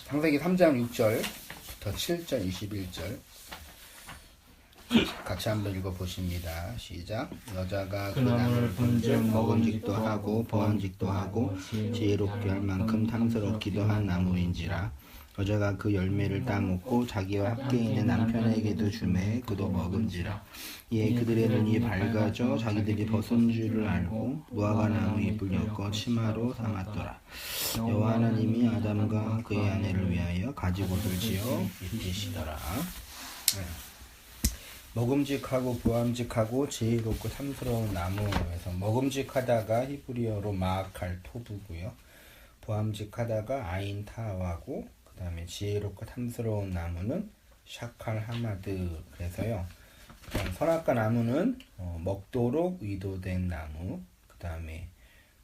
창세기 3장 6절부터 7절 21절 같이 한번 읽어보십니다. 시작. 여자가 그 나무를 본즉 먹음직도 하고 보암직도 하고 지혜롭게 할 만큼 탐스럽기도 한 나무인지라. 여자가 그 열매를 따먹고 자기와 함께 있는 남편에게도 주매 그도 먹은지라. 이에 그들의 눈이 밝아져 자기들이 벗은 줄을 알고 무화과 나무 잎을 엮어 치마로 삼았더라. 여호와 하나님이 아담과 그의 아내를 위하여 가지옷을 지어 입히시더라. 먹음직하고 보암직하고 지혜롭고 탐스러운 나무에서 먹음직하다가 히브리어로 마아칼 토브고요. 보암직하다가 아인 타와고 그 다음에 지혜롭고 탐스러운 나무는 샤칼 하마드. 그래서요 선악과 나무는 먹도록 의도된 나무, 그 다음에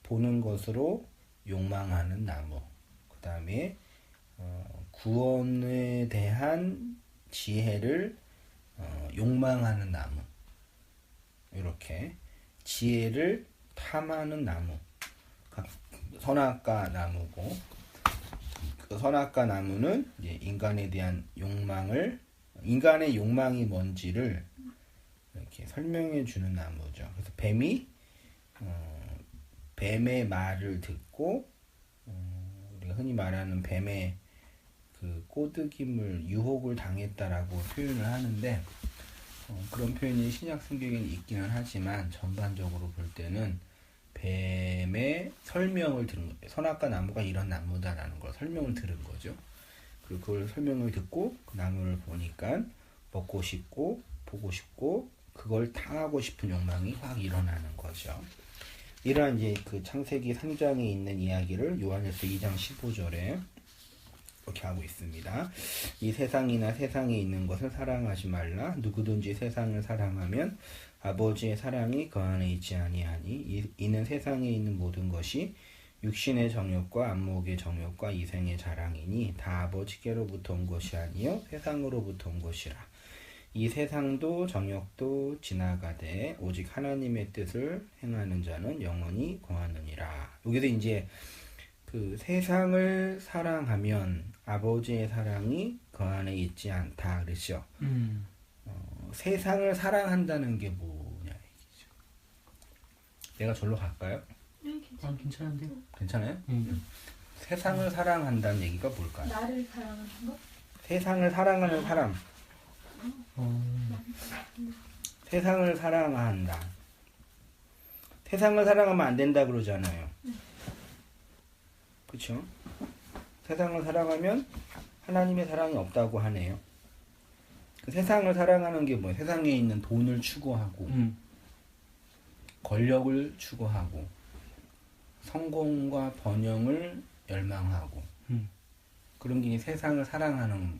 보는 것으로 욕망하는 나무, 그 다음에 구원에 대한 지혜를 욕망하는 나무, 이렇게 지혜를 탐하는 나무, 선악과 나무고, 그 선악과 나무는 이제 인간에 대한 욕망을, 인간의 욕망이 뭔지를 이렇게 설명해 주는 나무죠. 그래서 뱀이 뱀의 말을 듣고 우리가 흔히 말하는 뱀의 그 꼬드김을 유혹을 당했다라고 표현을 하는데 그런 표현이 신약 성경에는 있기는 하지만 전반적으로 볼 때는 뱀의 설명을 들은 거예요. 선악과 나무가 이런 나무다라는 걸 설명을 들은 거죠. 그리고 그걸 설명을 듣고 그 나무를 보니까 먹고 싶고 보고 싶고 그걸 탕하고 싶은 욕망이 확 일어나는 거죠. 이러한 이제 그 창세기 3장에 있는 이야기를 요한일서 2장 15절에 이렇게 하고 있습니다. 이 세상이나 세상에 있는 것을 사랑하지 말라. 누구든지 세상을 사랑하면 아버지의 사랑이 그 안에 있지 아니하니. 이는 세상에 있는 모든 것이 육신의 정욕과 안목의 정욕과 이생의 자랑이니 다 아버지께로부터 온 것이 아니요 세상으로부터 온 것이라. 이 세상도 정욕도 지나가되 오직 하나님의 뜻을 행하는 자는 영원히 거하느니라. 여기서 이제 그 세상을 사랑하면 아버지의 사랑이 그 안에 있지 않다 그랬죠. 세상을 사랑한다는 게 뭐냐 얘기죠. 내가 절로 갈까요? 괜찮은데요? 괜찮아요? 세상을 사랑한다는 얘기가 뭘까요? 나를 사랑하는 거? 세상을 사랑하는 사람. 세상을 사랑한다. 세상을 사랑하면 안 된다 그러잖아요. 그렇죠? 세상을 사랑하면 하나님의 사랑이 없다고 하네요. 그 세상을 사랑하는 게 뭐예요? 세상에 있는 돈을 추구하고 권력을 추구하고 성공과 번영을 열망하고 그런 게 세상을 사랑하는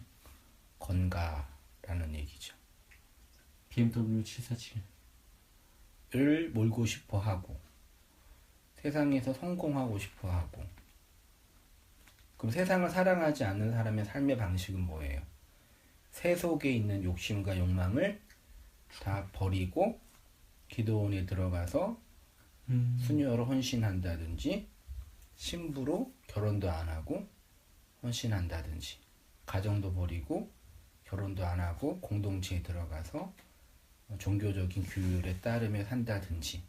건가라는 얘기죠. BMW 747을 몰고 싶어 하고 세상에서 성공하고 싶어 하고. 그럼 세상을 사랑하지 않는 사람의 삶의 방식은 뭐예요? 세속에 있는 욕심과 욕망을 다 버리고 기도원에 들어가서 수녀로 헌신한다든지 신부로 결혼도 안 하고 헌신한다든지 가정도 버리고 결혼도 안 하고 공동체에 들어가서 종교적인 규율에 따르며 산다든지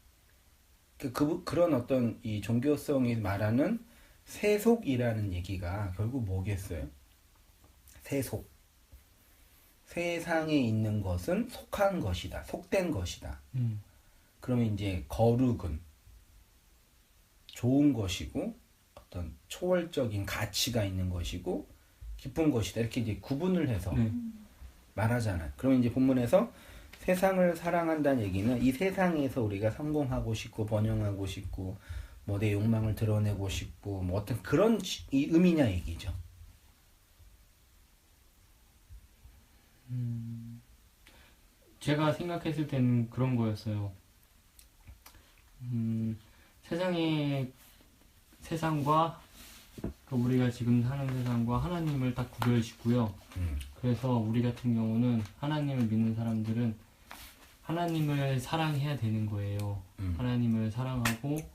그런 어떤 이 종교성이 말하는 세속이라는 얘기가 결국 뭐겠어요? 세속. 세상에 있는 것은 속한 것이다. 속된 것이다. 그러면 이제 거룩은 좋은 것이고 어떤 초월적인 가치가 있는 것이고 기쁜 것이다. 이렇게 이제 구분을 해서 말하잖아요. 그러면 이제 본문에서 세상을 사랑한다는 얘기는 이 세상에서 우리가 성공하고 싶고 번영하고 싶고 뭐 내 욕망을 드러내고 싶고 뭐 어떤 그런 이 의미냐 얘기죠. 제가 생각했을 때는 그런 거였어요. 세상과 우리가 지금 사는 세상과 하나님을 딱 구별짓고요. 그래서 우리 같은 경우는 하나님을 믿는 사람들은 하나님을 사랑해야 되는 거예요. 하나님을 사랑하고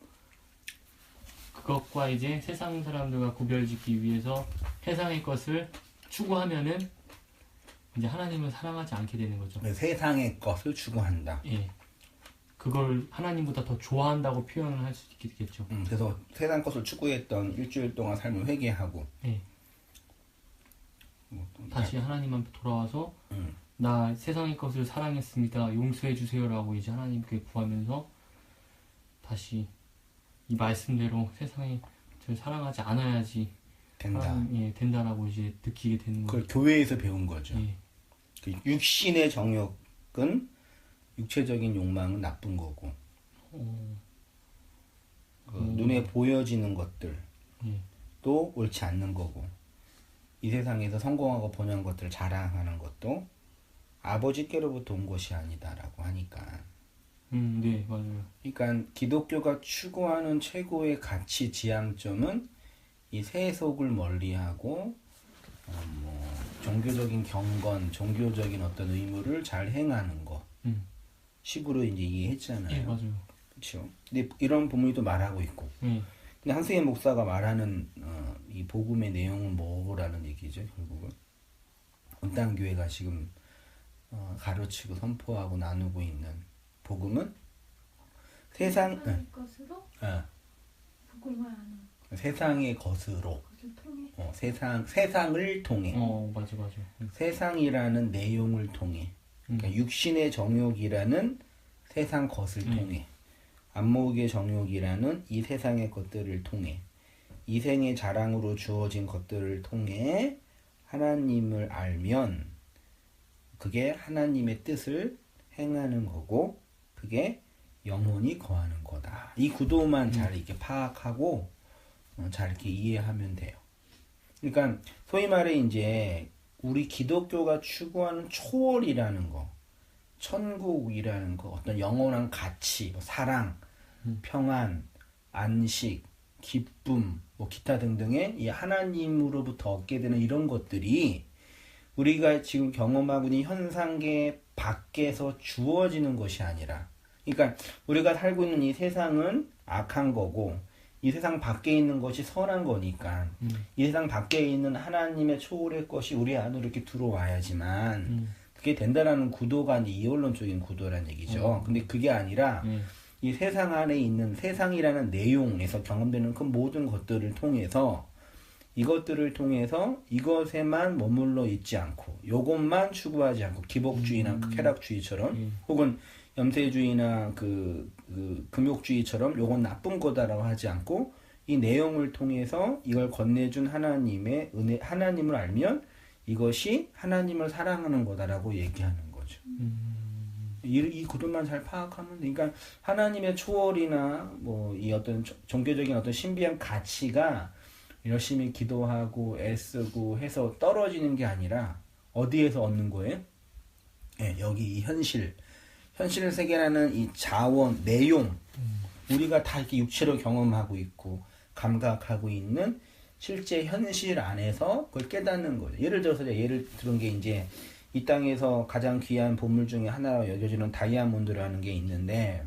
그것과 이제 세상 사람들과 구별짓기 위해서 세상의 것을 추구하면은 이제 하나님을 사랑하지 않게 되는 거죠. 세상의 것을 추구한다. 예. 그걸 하나님보다 더 좋아한다고 표현을 할 수 있겠죠. 그래서 세상 것을 추구했던 일주일 동안 삶을 회개하고 예. 다시 하나님한테 돌아와서 나 세상의 것을 사랑했습니다. 용서해 주세요라고 이제 하나님께 구하면서 다시 이 말씀대로 세상에 저 사랑하지 않아야지 된다. 예, 된다라고 이제 느끼게 되는 거죠. 그걸 교회에서 배운 거죠. 예. 그 육신의 정욕은 육체적인 욕망은 나쁜 거고 눈에 보여지는 것들 예. 또 옳지 않는 거고 이 세상에서 성공하고 번영한 것들을 자랑하는 것도 아버지께로부터 온 것이 아니다라고 하니까 네, 맞아요. 그러니까 기독교가 추구하는 최고의 가치 지향점은 이 세속을 멀리하고 종교적인 경건, 종교적인 어떤 의무를 잘 행하는 거 식으로 이제 이해했잖아요. 예, 맞아요. 그렇죠. 근데 이런 부분도 말하고 있고. 예. 근데 한승희 목사가 말하는 이 복음의 내용은 뭐라는 얘기죠, 결국은. 온땅 교회가 지금 가르치고 선포하고 나누고 있는 복음은 세상의 것으로 어, 복음을 하는 세상의 것으로 것을 통해 세상을 통해 맞아. 세상이라는 내용을 통해 그러니까 육신의 정욕이라는 세상 것을 통해 안목의 정욕이라는 이 세상의 것들을 통해 이생의 자랑으로 주어진 것들을 통해 하나님을 알면 그게 하나님의 뜻을 행하는 거고 그게 영원히 거하는 거다. 이 구도만 잘 이렇게 파악하고 잘 이렇게 이해하면 돼요. 그러니까 소위 말해 이제 우리 기독교가 추구하는 초월이라는 거, 천국이라는 거, 어떤 영원한 가치, 사랑, 평안, 안식, 기쁨, 기타 등등의 이 하나님으로부터 얻게 되는 이런 것들이 우리가 지금 경험하고 있는 현상계 밖에서 주어지는 것이 아니라, 그러니까 우리가 살고 있는 이 세상은 악한 거고 이 세상 밖에 있는 것이 선한 거니까 이 세상 밖에 있는 하나님의 초월의 것이 우리 안으로 이렇게 들어와야지만 그게 된다라는 구도가 이제 이원론적인 구도란 얘기죠. 근데 그게 아니라 이 세상 안에 있는 세상이라는 내용에서 경험되는 그 모든 것들을 통해서 이것들을 통해서 이것에만 머물러 있지 않고 요것만 추구하지 않고 기복주의나 쾌락주의처럼 혹은 염세주의나 그 금욕주의처럼 요건 나쁜 거다라고 하지 않고 이 내용을 통해서 이걸 건네준 하나님의 은혜, 하나님을 알면 이것이 하나님을 사랑하는 거다라고 얘기하는 거죠. 이 구도만 잘 파악하면 돼. 그러니까 하나님의 초월이나 이 어떤 종교적인 어떤 신비한 가치가 열심히 기도하고 애쓰고 해서 떨어지는 게 아니라 어디에서 얻는 거예요? 네, 여기 이 현실 세계라는 이 자원, 내용, 우리가 다 이렇게 육체로 경험하고 있고 감각하고 있는 실제 현실 안에서 그걸 깨닫는 거죠. 예를 들어서 예를 들은 게 이제 이 땅에서 가장 귀한 보물 중에 하나로 여겨지는 다이아몬드라는 게 있는데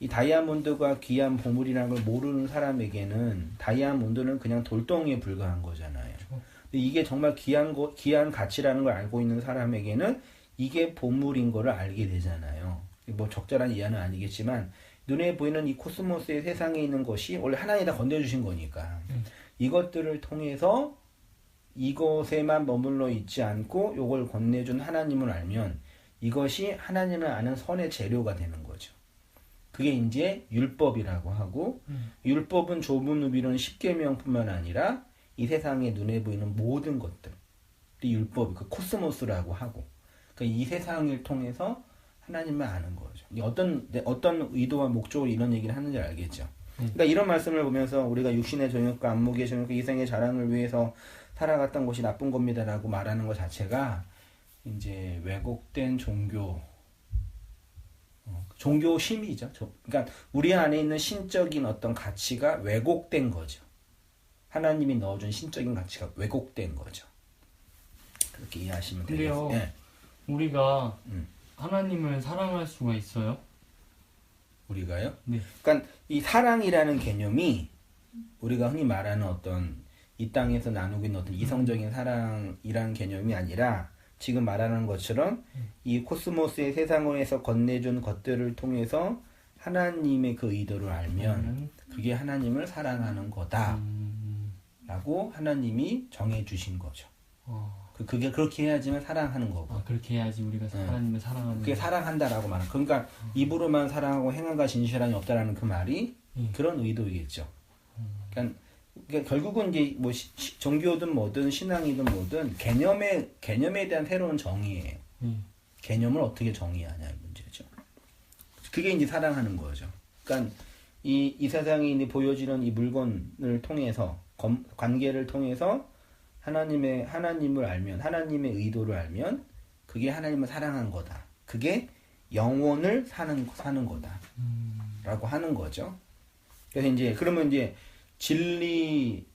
이 다이아몬드가 귀한 보물이라는 걸 모르는 사람에게는 다이아몬드는 그냥 돌덩이에 불과한 거잖아요. 근데 이게 정말 귀한 가치라는 걸 알고 있는 사람에게는 이게 보물인 거를 알게 되잖아요. 적절한 이해는 아니겠지만 눈에 보이는 이 코스모스의 세상에 있는 것이 원래 하나님이 다 건네주신 거니까 이것들을 통해서 이것에만 머물러 있지 않고 이걸 건네준 하나님을 알면 이것이 하나님을 아는 선의 재료가 되는 거죠. 그게 이제 율법이라고 하고 율법은 좁은 의미로는 십계명뿐만 아니라 이 세상에 눈에 보이는 모든 것들 율법, 그 코스모스라고 하고 이 세상을 통해서 하나님을 아는 거죠. 어떤 의도와 목적으로 이런 얘기를 하는지 알겠죠. 그러니까 이런 말씀을 보면서 우리가 육신의 정욕과 안목의 정욕과 이생의 자랑을 위해서 살아갔던 것이 나쁜 겁니다라고 말하는 것 자체가 이제 왜곡된 종교심이죠. 그러니까 우리 안에 있는 신적인 어떤 가치가 왜곡된 거죠. 하나님이 넣어준 신적인 가치가 왜곡된 거죠. 그렇게 이해하시면 되겠어요. 네. 우리가 하나님을 사랑할 수가 있어요? 우리가요? 네. 그러니까 이 사랑이라는 개념이 우리가 흔히 말하는 어떤 이 땅에서 나누고 있는 어떤 이성적인 사랑이라는 개념이 아니라 지금 말하는 것처럼 이 코스모스의 세상에서 건네준 것들을 통해서 하나님의 그 의도를 알면 그게 하나님을 사랑하는 거다 라고 하나님이 정해 주신 거죠. 그게 그렇게 해야지만 사랑하는 거고. 그렇게 해야지 우리가 하나님을 사랑하는. 그게 사랑한다라고 말하는. 그러니까 입으로만 사랑하고 행함과 진실함이 없다라는 그 말이 그런 의도이겠죠. 그러니까 결국은 이제 뭐 종교든 뭐든 신앙이든 뭐든 개념에 대한 새로운 정의예요. 개념을 어떻게 정의하냐의 문제죠. 그게 이제 사랑하는 거죠. 그러니까 이 세상에 이제 보여지는 이 물건을 통해서 관계를 통해서 하나님을 알면 하나님의 의도를 알면 그게 하나님을 사랑한 거다. 그게 영혼을 사는 거다라고 하는 거죠. 그래서 이제 그러면 이제 진리와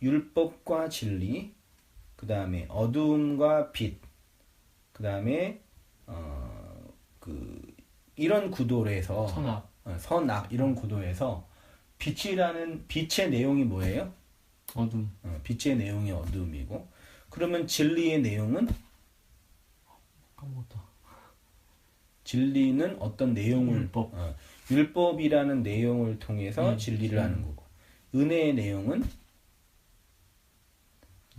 율법과 진리, 그 다음에 어두움과 빛, 그 다음에 이런 구도에서 선악 이런 구도에서 빛의 내용이 뭐예요? 어둠. 빛의 내용이 어둠이고, 그러면 진리의 내용은? 까먹었다. 진리는 어떤 내용을 율법이라는 내용을 통해서 진리를 하는 거고, 은혜의 내용은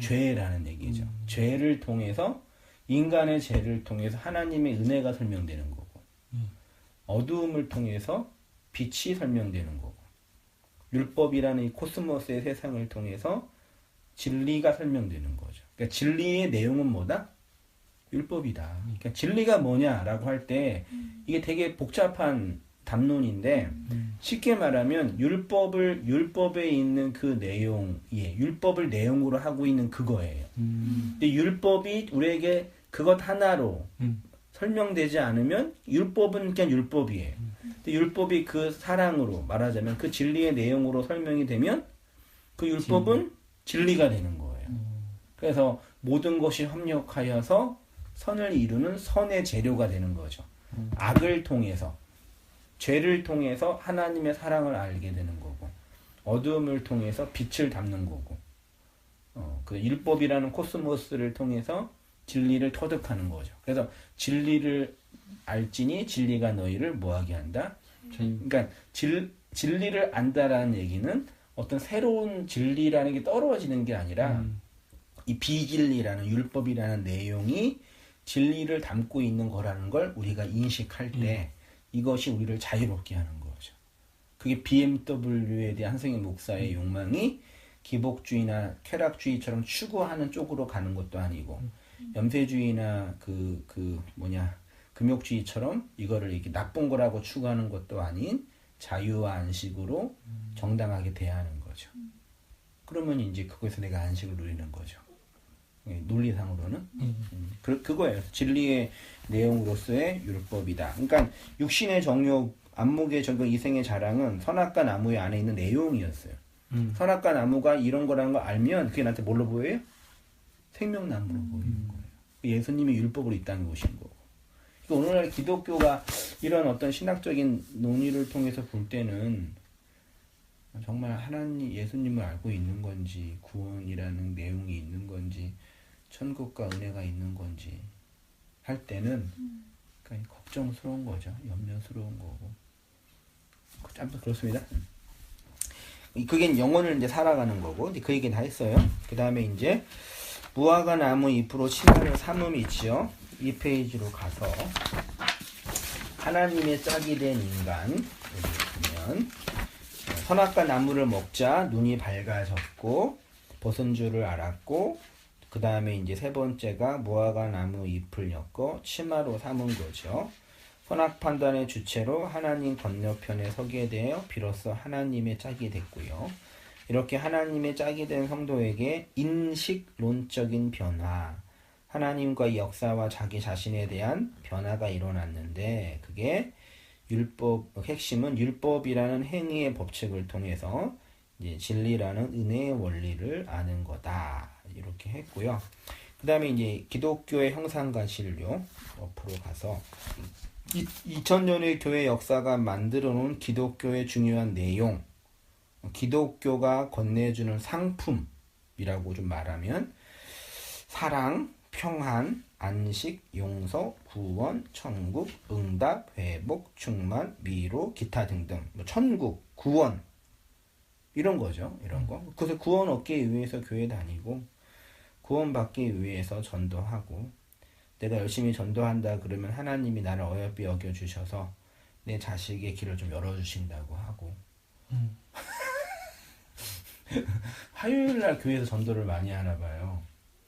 죄라는 얘기죠. 죄를 통해서 인간의 죄를 통해서 하나님의 은혜가 설명되는 거고, 어두움을 통해서 빛이 설명되는 거고, 율법이라는 이 코스모스의 세상을 통해서 진리가 설명되는 거죠. 그러니까 진리의 내용은 뭐다? 율법이다. 그러니까 진리가 뭐냐라고 할 때 이게 되게 복잡한 담론인데 쉽게 말하면 율법에 있는 그 내용이 율법을 내용으로 하고 있는 그거예요. 근데 율법이 우리에게 그것 하나로 설명되지 않으면 율법은 그냥 율법이에요. 근데 율법이 그 사랑으로 말하자면 그 진리의 내용으로 설명이 되면 그 율법은 진리가 되는 거예요. 그래서 모든 것이 협력하여서 선을 이루는 선의 재료가 되는 거죠. 악을 통해서, 죄를 통해서 하나님의 사랑을 알게 되는 거고, 어두움을 통해서 빛을 담는 거고, 그 율법이라는 코스모스를 통해서 진리를 터득하는 거죠. 그래서 진리를 알지니 진리가 너희를 뭐하게 한다? 그러니까 진리를 안다라는 얘기는 어떤 새로운 진리라는 게 떨어지는 게 아니라 이 비진리라는 율법이라는 내용이 진리를 담고 있는 거라는 걸 우리가 인식할 때 이것이 우리를 자유롭게 하는 거죠. 그게 BMW에 대한 한승희 목사의 욕망이 기복주의나 쾌락주의처럼 추구하는 쪽으로 가는 것도 아니고 염세주의나 금욕주의처럼 이거를 이렇게 나쁜 거라고 추구하는 것도 아닌 자유와 안식으로 정당하게 대하는 거죠. 그러면 이제 그거에서 내가 안식을 누리는 거죠. 논리상으로는 그거예요. 진리의 내용으로서의 율법이다. 그러니까 육신의 정욕, 안목의 정욕, 이생의 자랑은 선악과 나무의 안에 있는 내용이었어요. 선악과 나무가 이런 거라는 걸 알면 그게 나한테 뭘로 보여요? 생명나무로 보이는 거예요. 예수님이 율법으로 이 땅에 오신 거고. 그러니까 오늘날 기독교가 이런 어떤 신학적인 논의를 통해서 볼 때는 정말 하나님, 예수님을 알고 있는 건지, 구원이라는 내용이 있는 건지, 천국과 은혜가 있는 건지 할 때는 그러니까 걱정스러운 거죠. 염려스러운 거고. 아무튼 그렇습니다. 그게 영혼을 이제 살아가는 거고, 그 얘기는 다 했어요. 그 다음에 이제 무화과 나무 잎으로 치마를 삼음이 있지요. 이 페이지로 가서 하나님의 짝이 된 인간, 여기 보면 선악과 나무를 먹자 눈이 밝아졌고 벗은 줄을 알았고, 그 다음에 이제 세 번째가 무화과 나무 잎을 엮어 치마로 삼은 거죠. 선악 판단의 주체로 하나님 건너편에 서게 되어 비로소 하나님의 짝이 됐고요. 이렇게 하나님의 짝이 된 성도에게 인식론적인 변화, 하나님과의 역사와 자기 자신에 대한 변화가 일어났는데, 그게 핵심은 율법이라는 행위의 법칙을 통해서 이제 진리라는 은혜의 원리를 아는 거다. 이렇게 했고요. 그 다음에 이제 기독교의 형상과 진료 옆으로 가서 2000년의 교회 역사가 만들어 놓은 기독교의 중요한 내용, 기독교가 건네주는 상품이라고 좀 말하면 사랑, 평안, 안식, 용서, 구원, 천국, 응답, 회복, 충만, 위로, 기타 등등. 뭐 천국, 구원 이런 거죠. 이런 거. 그래서 구원 얻기 위해서 교회 다니고 구원 받기 위해서 전도하고 내가 열심히 전도한다 그러면 하나님이 나를 어여삐 여겨주셔서 내 자식의 길을 좀 열어주신다고 하고 화요일날 교회에서 전도를 많이 하나 봐요.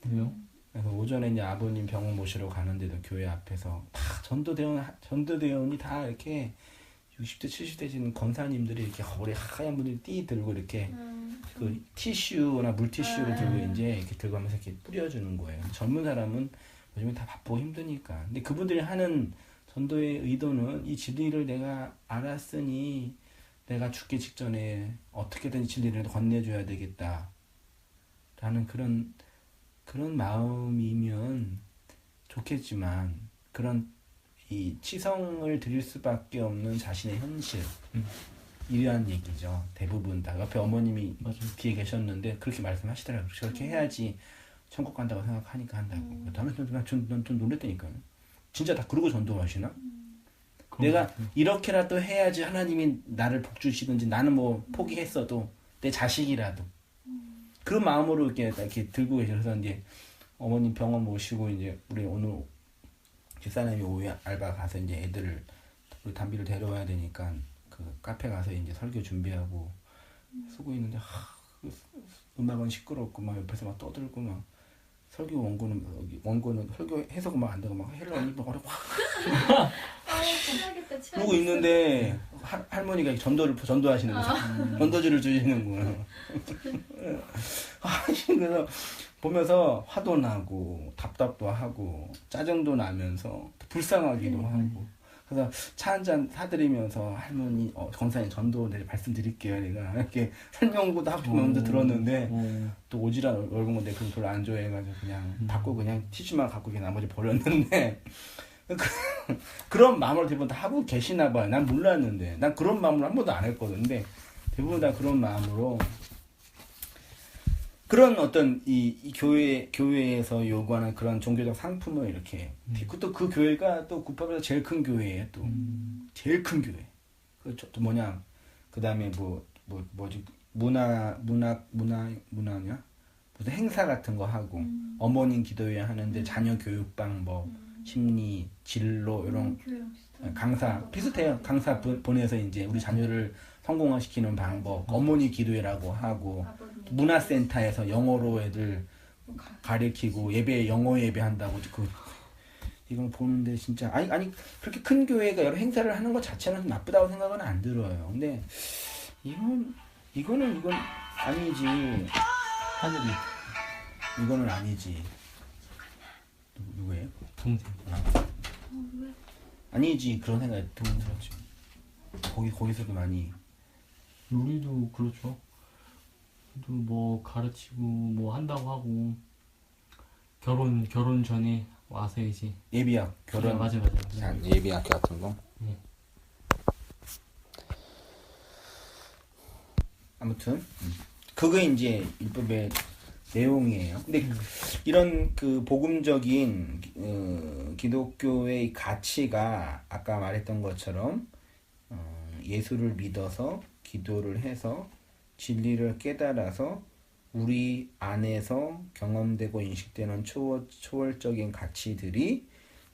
왜요? 그래서 오전에 이제 아버님 병원 모시러 가는데도 교회 앞에서 다 전도대원이 다 이렇게 60대 70대 되시는 권사님들이 이렇게 머리 하얀 분들이 띠 들고 이렇게 그 티슈나 물티슈를 들고 이제 이렇게 들고 하면서 이렇게 뿌려주는 거예요. 젊은 사람은 요즘에 다 바쁘고 힘드니까. 근데 그분들이 하는 전도의 의도는 이 진리를 내가 알았으니 내가 죽기 직전에 어떻게든 진리를 건네줘야 되겠다 라는 그런 마음이면 좋겠지만 그런 이 치성을 드릴 수밖에 없는 자신의 현실 이러한 얘기죠. 대부분 다 옆에 어머님이 맞아요. 뒤에 계셨는데 그렇게 말씀하시더라고요. 저렇게 해야지 천국 간다고 생각하니까 한다고. 다음에 좀 놀랬다니까요. 진짜 다 그러고 전도하시나? 내가 이렇게라도 해야지 하나님이 나를 복 주시든지 나는 뭐 포기했어도 내 자식이라도 그런 마음으로 이렇게 들고 계셔서 이제 어머님 병원 모시고 이제 우리 오늘 집사람이 오후에 알바 가서 이제 애들을 우리 담비를 데려와야 되니까 그 카페 가서 이제 설교 준비하고 쓰고 있는데 음악은 시끄럽고 막 옆에서 막 떠들고 막 설교 원고는 설교 해석은 막 안 되고 막 헬러니 막 그러고 있는데 할머니가 전도하시는 거죠. 전도지를 주시는 거예요. 그래서 보면서 화도 나고 답답도 하고 짜증도 나면서 불쌍하기도 하고 그래서 차 한잔 사드리면서 할머니 권사님 전도 말씀드릴게요. 내가 이렇게 설명도 하고 먼저 들었는데 또 오지랖 넓은 건데 그걸 별로 안 좋아해가지고 그냥 받고 그냥 티슈만 갖고 그냥 나머지 버렸는데 그런 마음으로 대부분 다 하고 계시나 봐요. 난 몰랐는데 난 그런 마음으로 한 번도 안 했거든. 근데 대부분 다 그런 마음으로 그런 어떤 이 교회에서 요구하는 그런 종교적 상품을 이렇게 또 그 교회가 또 구파에서 제일 큰 교회예요. 또 제일 큰 교회. 또 뭐냐 그 다음에 뭐지 문화냐 무슨 행사 같은 거 하고 어머님 기도회 하는데 자녀 교육 방법 심리 진로 이런 강사 비슷해요. 강사 보내서 이제 우리 자녀를 성공화시키는 방법 어머니 기도회라고 하고 문화센터에서 영어로 애들 가르치고 예배 영어 예배 한다고 이건 보는데 진짜 아니 그렇게 큰 교회가 여러 행사를 하는 것 자체는 나쁘다고 생각은 안 들어요. 근데 이거는 아니지. 하늘이 이거는 아니지. 누구예요? 동생. 아니지 그런 생각이 들었지. 거기서도 많이. 우리도 그렇죠. 또 뭐 가르치고 뭐 한다고 하고 결혼 전에 와서 이제 예비학 결혼 맞아. 예비학교 같은 거. 네. 아무튼 그게 이제 율법의 내용이에요. 근데 이런 그 복음적인 기독교의 가치가 아까 말했던 것처럼 예수를 믿어서 기도를 해서 진리를 깨달아서 우리 안에서 경험되고 인식되는 초월적인 가치들이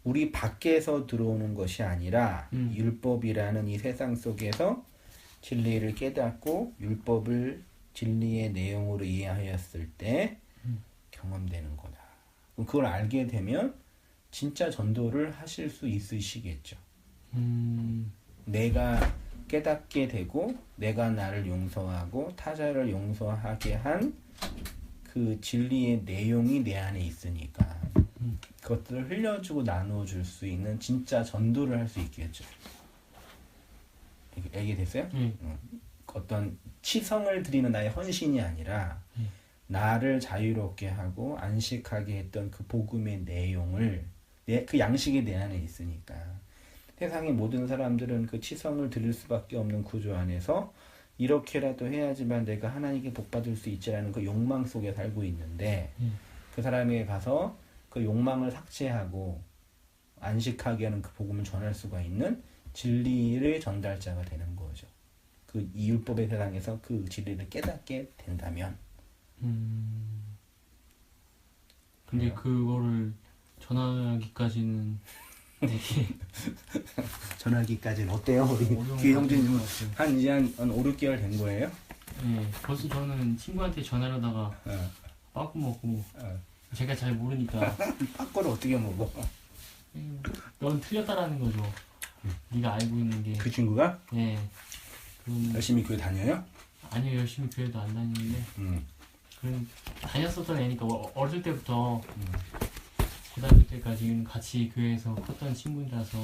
우리 밖에서 들어오는 것이 아니라 율법이라는 이 세상 속에서 진리를 깨닫고 율법을 진리의 내용으로 이해하였을 때 경험되는 거다. 그걸 알게 되면 진짜 전도를 하실 수 있으시겠죠. 내가 깨닫게 되고 내가 나를 용서하고 타자를 용서하게 한 그 진리의 내용이 내 안에 있으니까 그것들을 흘려주고 나눠줄 수 있는 진짜 전도를 할 수 있겠죠. 알겠어요? 어떤 치성을 드리는 나의 헌신이 아니라 나를 자유롭게 하고 안식하게 했던 그 복음의 내용을 그 양식이 내 안에 있으니까 세상의 모든 사람들은 그 치성을 드릴 수밖에 없는 구조 안에서 이렇게라도 해야지만 내가 하나님께 복 받을 수 있지라는 그 욕망 속에 살고 있는데 그 사람에게 가서 그 욕망을 삭제하고 안식하게 하는 그 복음을 전할 수가 있는 진리의 전달자가 되는 거죠. 그 이 율법의 세상에서 그 진리를 깨닫게 된다면. 근데 그래요? 그거를 전하기까지는 되게 전하기까지는 어때요? 우리 어려운 귀 형제님 과정인 것 같아요. 한 이제 한 5, 6개월 된 거예요? 네, 벌써 저는 친구한테 전하려다가 어, 빠꾸 먹고 어. 제가 잘 모르니까 팝corn 어떻게 먹어? 넌 틀렸다라는 거죠. 네가 알고 있는 게. 그 친구가 네. 그럼 열심히 교회 다녀요? 아니요, 열심히 교회도 안 다니는데 그럼 다녔었던 애니까 어릴 때부터 고등학교 때까지 같이 교회에서 컸던 친구라서.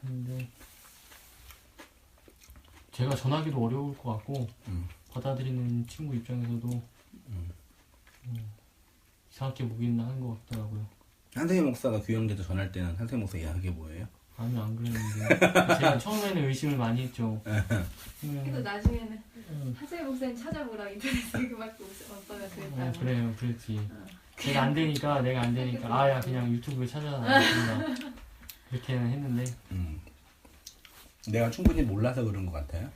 근데 제가 전하기도 어려울 것 같고 받아들이는 친구 입장에서도 이상하게 보기는 하는 것 같더라고요. 한세희 목사가 규형제도 전할 때는 한세희 목사 이야기 뭐예요? 아니요, 안 그랬는데 제가 처음에는 의심을 많이 했죠. 그래도 나중에는 하재 목사님 찾아보라 인터넷에 그밖에 없어요. 그랬다고. 그래요, 그랬지. 내가 안 되니까 아야 그냥 유튜브에 찾아라 그렇게는 했는데. 내가 충분히 몰라서 그런 것 같아요.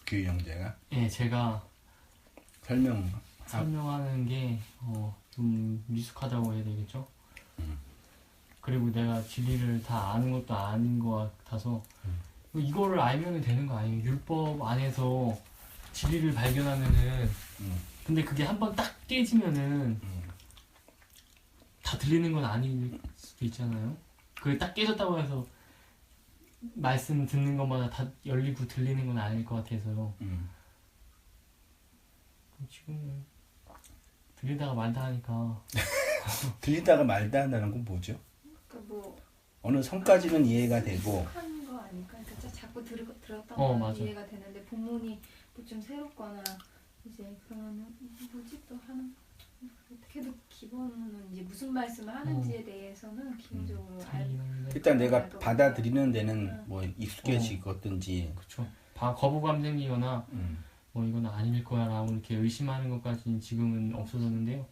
규 형제가 예, 제가 설명하는 게 좀 미숙하다고 해야 되겠죠. 그리고 내가 진리를 다 아는 것도 아닌 것 같아서 이거를 알면 되는 거 아니에요? 율법 안에서 진리를 발견하면은 근데 그게 한번 딱 깨지면은 다 들리는 건 아닐 수도 있잖아요. 그게 딱 깨졌다고 해서 말씀 듣는 것마다 다 열리고 들리는 건 아닐 것 같아서요. 지금 들리다가 말다 하니까 들리다가 말다 한다는 건 뭐죠? 그러니까 뭐 어느 선까지는 이해가 되고 한 거 아닐까? 그러니까 자꾸 들었던 어, 건 맞아. 이해가 되는데 본문이 뭐 좀 새롭거나 이제 그러면 뭐지 또 하는 어떻게도 기본은 이제 무슨 말씀을 하는지에 대해서는 기본적으로 일단 내가 알고 받아들이는 데는 뭐 익숙해지겠든지 그쵸. 거부감 생기거나 뭐 이건 아닐 거야 라고 이렇게 의심하는 것까지는 지금은 없어졌는데요.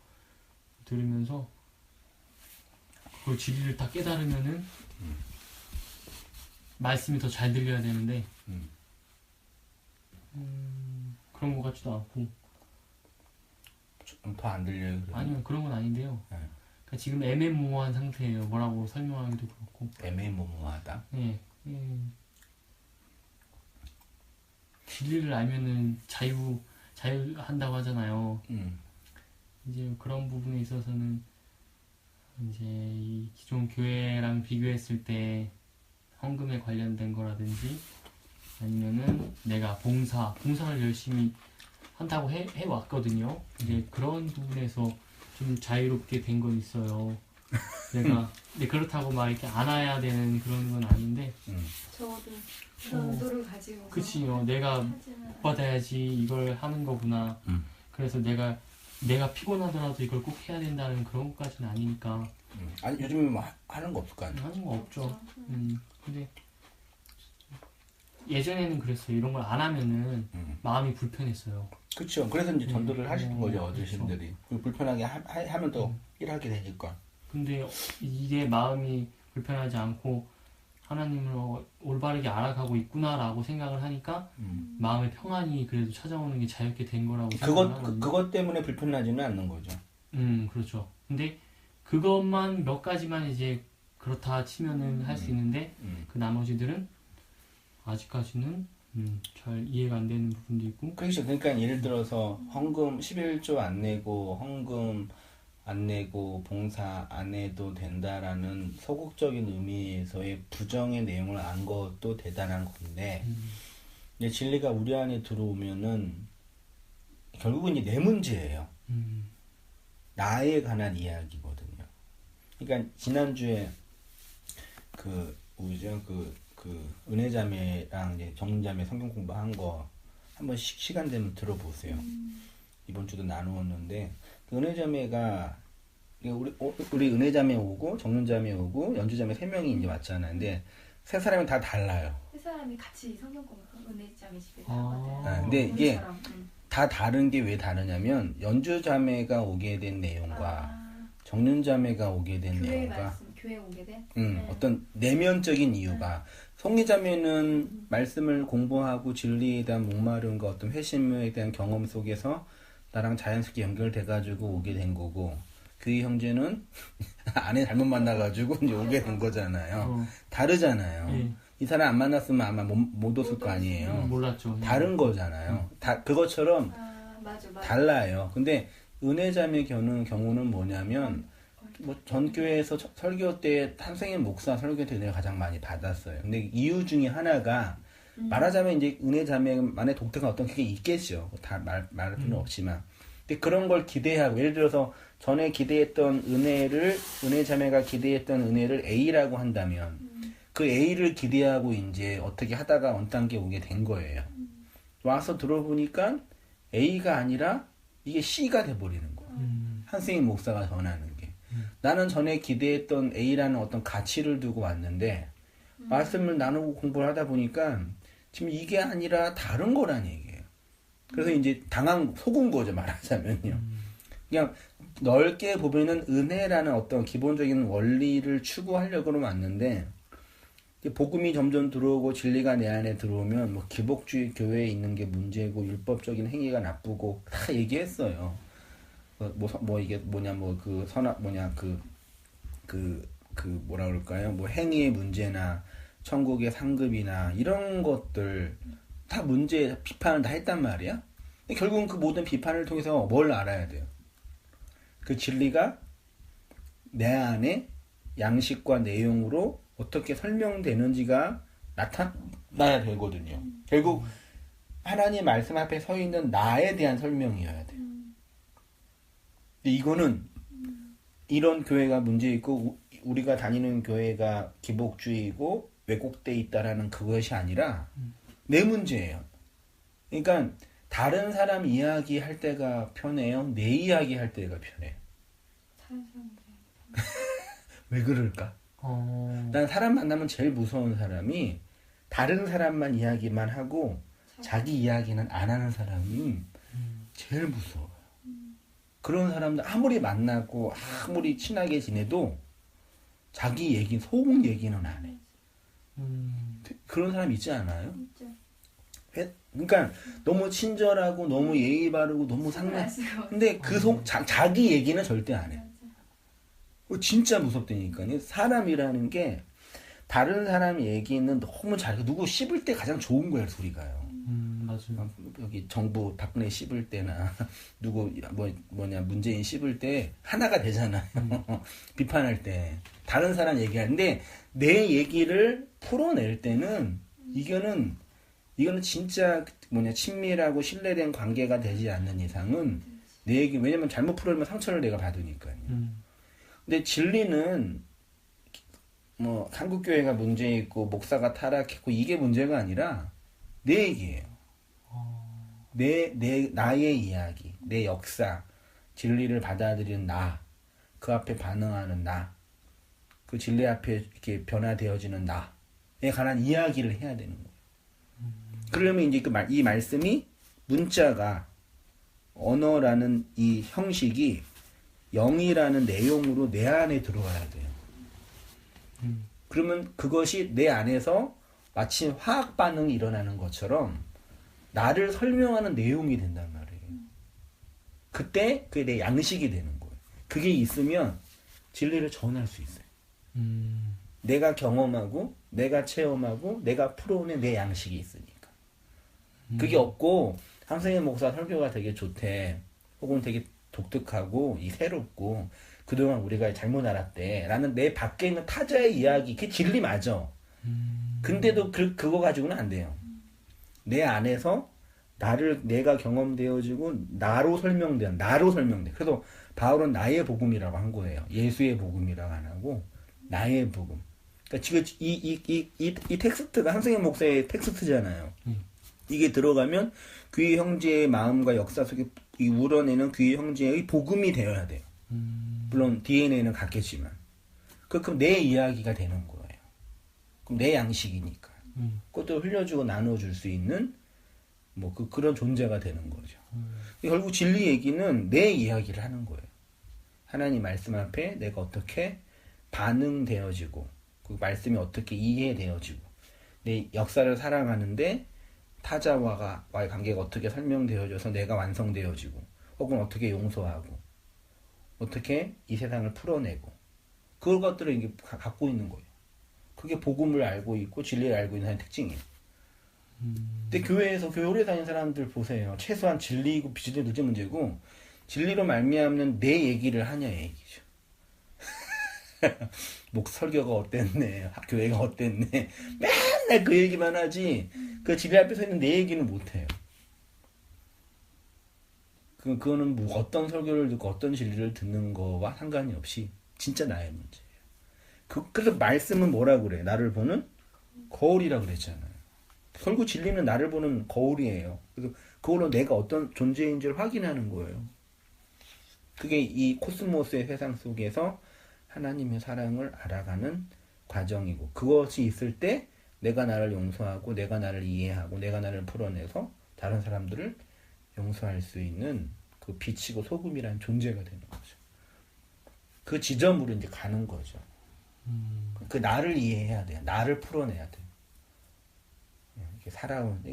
들으면서 그 진리를 다 깨달으면은 말씀이 더 잘 들려야 되는데 그런 것 같지도 않고. 더 안 들려요. 그러면? 아니요, 그런 건 아닌데요. 네. 그러니까 지금 애매모호한 상태예요. 뭐라고 설명하기도 그렇고. 애매모호하다. 네. 진리를 알면은 자유한다고 하잖아요. 이제 그런 부분에 있어서는 이제 이 기존 교회랑 비교했을 때 헌금에 관련된 거라든지 아니면은 내가 봉사를 열심히 한다고 해왔거든요. 이제 그런 부분에서 좀 자유롭게 된 건 있어요. 내가 근데 그렇다고 막 이렇게 안아야 되는 그런 건 아닌데. 저도 그런 의도를 가지고 그치요. 내가 복 받아야지 이걸 하는 거구나. 그래서 내가 피곤하더라도 이걸 꼭 해야 된다는 그런 것까지는 아니니까. 아니 요즘에 뭐 하는 거 없을 거 아니에요? 하는 거 없죠. 근데 예전에는 그랬어요. 이런 걸 안 하면은 마음이 불편했어요. 그렇죠. 그래서 이제 전도를 하시는 거죠, 그렇죠. 어르신들이. 불편하게 하면 또 일하게 되니까. 근데 이게 마음이 불편하지 않고 하나님을 올바르게 알아가고 있구나라고 생각을 하니까 마음의 평안이 그래도 찾아오는 게 자유롭게 된 거라고 생각을 하거든요. 그것 때문에 불편하지는 않는 거죠. 그렇죠. 근데 그것만 몇 가지만 이제 그렇다 치면은 할 수 있는데 그 나머지들은 아직까지는 잘 이해가 안 되는 부분도 있고. 그렇죠. 그러니까 예를 들어서 헌금 11조 안 내고 헌금 안 내고 봉사 안 해도 된다라는 소극적인 의미에서의 부정의 내용을 안 것도 대단한 건데 이제 진리가 우리 안에 들어오면은 결국은 이제 내 문제예요. 나에 관한 이야기거든요. 그러니까 지난주에 그 은혜자매랑 이제 정자매 성경 공부한 거 한번 시간 되면 들어보세요. 이번 주도 나누었는데 그 은혜자매가 우리 은혜자매 오고 정윤자매 오고 연주자매 3명이 이제 왔잖아요. 근데 세 사람이 다 달라요. 세 사람 사람이 같이 성경 공부 은혜자매 집에 아. 하거든. 근데 이게 우리처럼, 다 다른 게 왜 다르냐면 연주자매가 오게 된 내용과 정윤자매가 오게 된 교회 내용과 말씀, 교회 오게 된. 어떤 내면적인 이유가 송리자매는 말씀을 공부하고 진리에 대한 목마름과 어떤 회심에 대한 경험 속에서 나랑 자연스럽게 연결돼가지고 오게 된 거고 교회 형제는 아내 잘못 만나가지고 이제 오게 된 거잖아요. 다르잖아요. 예. 이 사람 안 만났으면 아마 못 왔을 거 아니에요. 몰랐죠. 다른 거잖아요. 그것처럼 맞아. 달라요. 근데 은혜자매 경우는 뭐냐면 뭐 전교회에서 설교 때 선생님 목사 설교 때 내가 가장 많이 받았어요. 근데 이유 중에 하나가 말하자면 이제 은혜자매만의 독특한 어떤 그게 있겠죠. 다 말할 필요는 없지만. 근데 그런 걸 기대하고 예를 들어서 전에 기대했던 은혜자매가 기대했던 은혜를 A라고 한다면 그 A를 기대하고 이제 어떻게 하다가 원단계 오게 된 거예요. 와서 들어보니까 A가 아니라 이게 C가 돼버리는 거예요. 한승인 목사가 전하는 게. 나는 전에 기대했던 A라는 어떤 가치를 두고 왔는데 말씀을 나누고 공부를 하다 보니까 지금 이게 아니라 다른 거란 얘기예요. 그래서 이제 속은 거죠, 말하자면요. 그냥 넓게 보면은 은혜라는 어떤 기본적인 원리를 추구하려고는 왔는데 복음이 점점 들어오고 진리가 내 안에 들어오면 뭐 기복주의 교회에 있는 게 문제고 율법적인 행위가 나쁘고 다 얘기했어요. 이게 뭐냐 뭐라 그럴까요? 뭐 행위의 문제나 천국의 상급이나 이런 것들 다 비판을 다 했단 말이야. 근데 결국은 그 모든 비판을 통해서 뭘 알아야 돼요? 그 진리가 내 안에 양식과 내용으로 어떻게 설명되는지가 나타나야 되거든요. 결국 하나님 말씀 앞에 서 있는 나에 대한 설명이어야 돼요. 근데 이거는 이런 교회가 문제 있고 우리가 다니는 교회가 기복주의고 왜곡돼 있다라는 그것이 아니라 내 문제예요. 그러니까 다른 사람 이야기 할 때가 편해요? 내 이야기 할 때가 편해요? 다른 사람들. 왜 그럴까? 난 사람 만나면 제일 무서운 사람이 다른 사람만 이야기만 하고 자기 이야기는 안 하는 사람이 제일 무서워요. 그런 사람들 아무리 만나고 아무리 친하게 지내도 자기 얘기, 속 얘기는 안 해. 그런 사람 있지 않아요? 진짜. 그러니까 너무 친절하고 너무 예의 바르고 너무 상냥. 근데 자기 얘기는 절대 안 해. 진짜 무섭다니까요. 사람이라는 게 다른 사람 얘기는 너무 누구 씹을 때 가장 좋은 거예요, 소리가요. 맞아요. 여기 정부 박근혜 씹을 때나 누구 문재인 씹을 때 하나가 되잖아요. 비판할 때 다른 사람 얘기하는데 내 얘기를 풀어낼 때는 이거는 진짜 친밀하고 신뢰된 관계가 되지 않는 이상은 내 얘기 왜냐면 잘못 풀어내면 상처를 내가 받으니까요. 근데 진리는 뭐 한국교회가 문제 있고 목사가 타락했고 이게 문제가 아니라 내 얘기예요. 나의 이야기, 내 역사, 진리를 받아들이는 그 앞에 반응하는 그 진리 앞에 이렇게 변화되어지는 나에 관한 이야기를 해야 되는 거예요. 그러면 이제 이 말씀이 문자가 언어라는 이 형식이 영이라는 내용으로 내 안에 들어와야 돼요. 그러면 그것이 내 안에서 마치 화학 반응이 일어나는 것처럼 나를 설명하는 내용이 된단 말이에요. 그때 그게 내 양식이 되는 거예요. 그게 있으면 진리를 전할 수 있어요. 내가 경험하고 내가 체험하고 내가 풀어오는 내 양식이 있으니까. 그게 없고 한승현 목사 설교가 되게 좋대. 혹은 되게 독특하고 새롭고 그동안 우리가 잘못 알았대 라는 내 밖에 있는 타자의 이야기 그게 진리 맞아. 근데도 그거 가지고는 안 돼요. 내 안에서 내가 경험되어지고 나로 설명돼. 그래서 바울은 나의 복음이라고 한 거예요. 예수의 복음이라고 안 하고 나의 복음. 그러니까 지금 이 텍스트가 한승현 목사의 텍스트잖아요. 이게 들어가면 귀의 형제의 마음과 역사 속에 우러내는 귀의 형제의 복음이 되어야 돼요. 물론 DNA는 같겠지만 그럼 내 이야기가 되는 거예요. 그럼 내 양식이니까. 그것도 흘려주고 나눠줄 수 있는 뭐 그런 존재가 되는 거죠. 결국 진리 얘기는 내 이야기를 하는 거예요. 하나님 말씀 앞에 내가 어떻게 반응되어지고 그 말씀이 어떻게 이해되어지고 내 역사를 살아가는데 타자와의 관계가 어떻게 설명되어져서 내가 완성되어지고 혹은 어떻게 용서하고 어떻게 이 세상을 풀어내고 그것들을 이게 갖고 있는 거예요. 그게 복음을 알고 있고 진리를 알고 있는 특징이에요. 근데 교회에서 교회 오래 다닌 사람들 보세요. 최소한 진리고 비즈니스 둘째 문제고 진리로 말미암는 내 얘기를 하냐 얘기죠. 목 설교가 어땠네, 교회가 어땠네, 맨날 그 얘기만 하지 그 진리 앞에 서 있는 내 얘기는 못해요. 그거는 뭐 어떤 설교를 듣고 어떤 진리를 듣는 거와 상관이 없이 진짜 나의 문제예요. 그래서 말씀은 뭐라 그래? 나를 보는 거울이라 그랬잖아요. 결국 진리는 나를 보는 거울이에요. 그래서 그걸로 내가 어떤 존재인지를 확인하는 거예요. 그게 이 코스모스의 세상 속에서 하나님의 사랑을 알아가는 과정이고 그것이 있을 때 내가 나를 용서하고 내가 나를 이해하고 내가 나를 풀어내서 다른 사람들을 용서할 수 있는 그 빛이고 소금이라는 존재가 되는 거죠. 그 지점으로 이제 가는 거죠. 그 나를 이해해야 돼요. 나를 풀어내야 돼요. 이렇게 살아온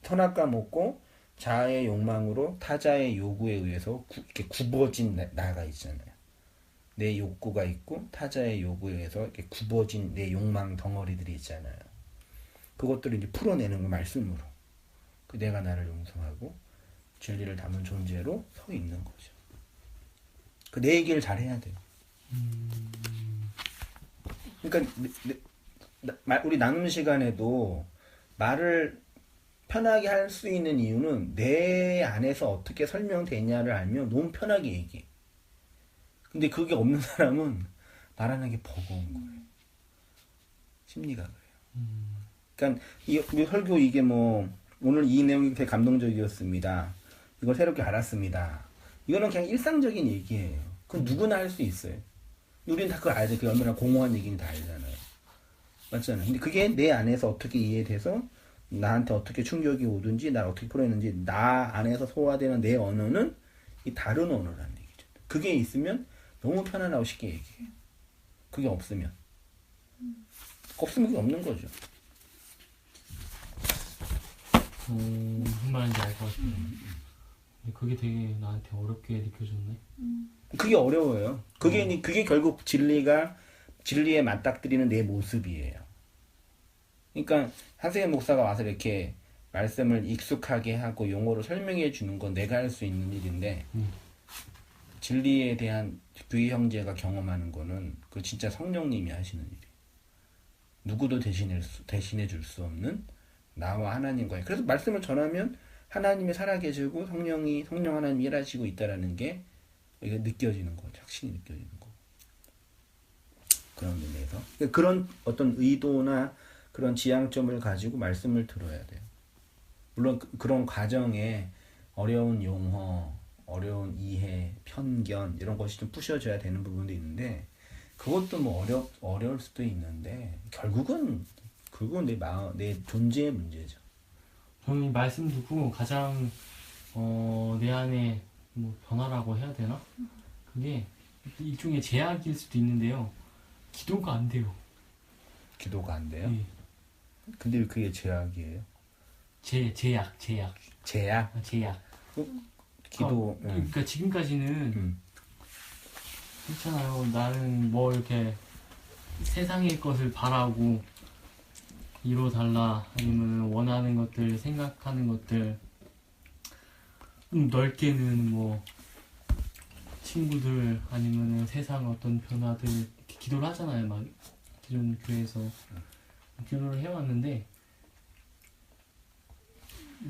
선악과 먹고 자아의 욕망으로 타자의 요구에 의해서 이렇게 굽어진 나가 있잖아요. 내 욕구가 있고 타자의 요구에 의해서 이렇게 굽어진 내 욕망 덩어리들이 있잖아요. 그것들을 이제 풀어내는 거 말씀으로. 그 내가 나를 용서하고 진리를 담은 존재로 서 있는 거죠. 그 내 얘기를 잘 해야 돼요. 그러니까 우리 나눔 시간에도 말을 편하게 할 수 있는 이유는 내 안에서 어떻게 설명되냐를 알면 너무 편하게 얘기해. 근데 그게 없는 사람은 말하는 게 버거운 거예요. 심리가 그래요. 그러니까 이 설교 이게 뭐 오늘 이 내용이 되게 감동적이었습니다. 이걸 새롭게 알았습니다. 이거는 그냥 일상적인 얘기예요. 그건 누구나 할 수 있어요. 우리는 다 그거 알죠. 그게 얼마나 공허한 얘기인지 다 알잖아요. 맞잖아요. 근데 그게 내 안에서 어떻게 이해돼서 나한테 어떻게 충격이 오든지 나를 어떻게 풀어내는지 나 안에서 소화되는 내 언어는 이 다른 언어라는 얘기죠. 그게 있으면 너무 편안하고 쉽게 얘기해요. 그게 없으면 그게 없는 거죠. 무슨 말인지 알 것 같아요. 그게 되게 나한테 어렵게 느껴졌네. 그게 어려워요. 그게 결국 진리에 맞닥뜨리는 내 모습이에요. 그러니까 하세현 목사가 와서 이렇게 말씀을 익숙하게 하고 용어로 설명해 주는 건 내가 할 수 있는 일인데 진리에 대한 교회 형제가 경험하는 거는 그 진짜 성령님이 하시는 일이에요. 누구도 대신해 줄 수 없는 나와 하나님과의. 그래서 말씀을 전하면 하나님이 살아계시고 성령 하나님이 일하시고 있다라는 게 이게 느껴지는 거죠. 확신이 느껴지는 거. 그런 의미에서 그런 어떤 의도나 그런 지향점을 가지고 말씀을 들어야 돼요. 물론 그런 과정에 어려운 용어, 어려운 이해, 편견 이런 것이 좀 부셔져야 되는 부분도 있는데 그것도 뭐 어려울 수도 있는데 결국은 그건 내 존재의 문제죠. 저는 이 말씀 듣고 가장 내 안에 뭐 변화라고 해야 되나? 그게 일종의 제약일 수도 있는데요. 기도가 안 돼요. 기도가 안 돼요? 네. 근데 그게 제약이에요? 제약. 제약? 제약. 기도. 그러니까 지금까지는 그렇잖아요. 나는 뭐 이렇게 세상의 것을 바라고 이뤄달라 아니면 원하는 것들 생각하는 것들 넓게는 뭐 친구들 아니면 세상 어떤 변화들 이렇게 기도를 하잖아요. 막 기존 교회에서 기도를 해왔는데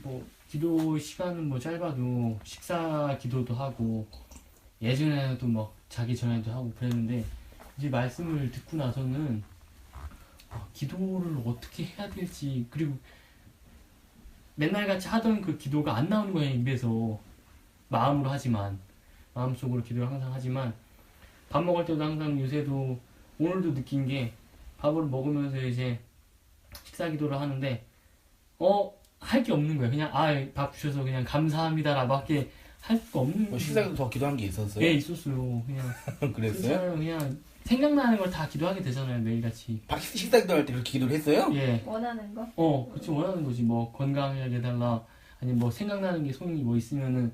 뭐 기도 시간은 뭐 짧아도 식사 기도도 하고 예전에도 뭐 자기 전에도 하고 그랬는데 이제 말씀을 듣고 나서는 기도를 어떻게 해야 될지 그리고 맨날 같이 하던 그 기도가 안 나오는 거예요. 입에서 마음으로 하지만 마음속으로 기도를 항상 하지만 밥 먹을 때도 항상 요새도 오늘도 느낀 게 밥을 먹으면서 이제 식사 기도를 하는데 할 게 없는 거예요. 그냥 밥 주셔서 그냥 감사합니다라고밖에 할 수가 없는. 뭐 식사기도 더 기도한 게 있었어요? 예, 있었어요. 그냥 그랬어요? 그냥 생각나는 걸 다 기도하게 되잖아요, 매일같이. 식사기도 할 때 그렇게 기도를 했어요? 예. 원하는 거? 그렇지, 원하는 거지. 뭐 건강하게 해달라. 아니면 뭐 생각나는 게 송이 뭐 있으면은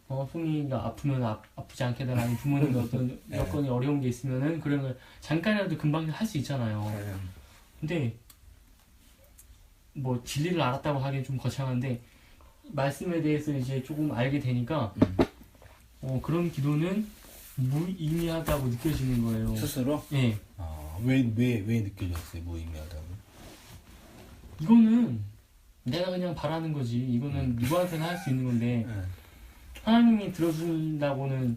송이가 아프면 아프지 않게 해달라. 아니면 부모님이 어떤 네. 여건이 어려운 게 있으면은 그런 걸 잠깐이라도 금방 할 수 있잖아요. 근데 뭐 진리를 알았다고 하기엔 좀 거창한데 말씀에 대해서 이제 조금 알게 되니까 그런 기도는 무의미하다고 느껴지는 거예요. 스스로? 예. 왜 느껴졌어요? 무의미하다고? 이거는 내가 그냥 바라는 거지. 이거는 누구한테나 할 수 있는 건데 네. 하나님이 들어준다고는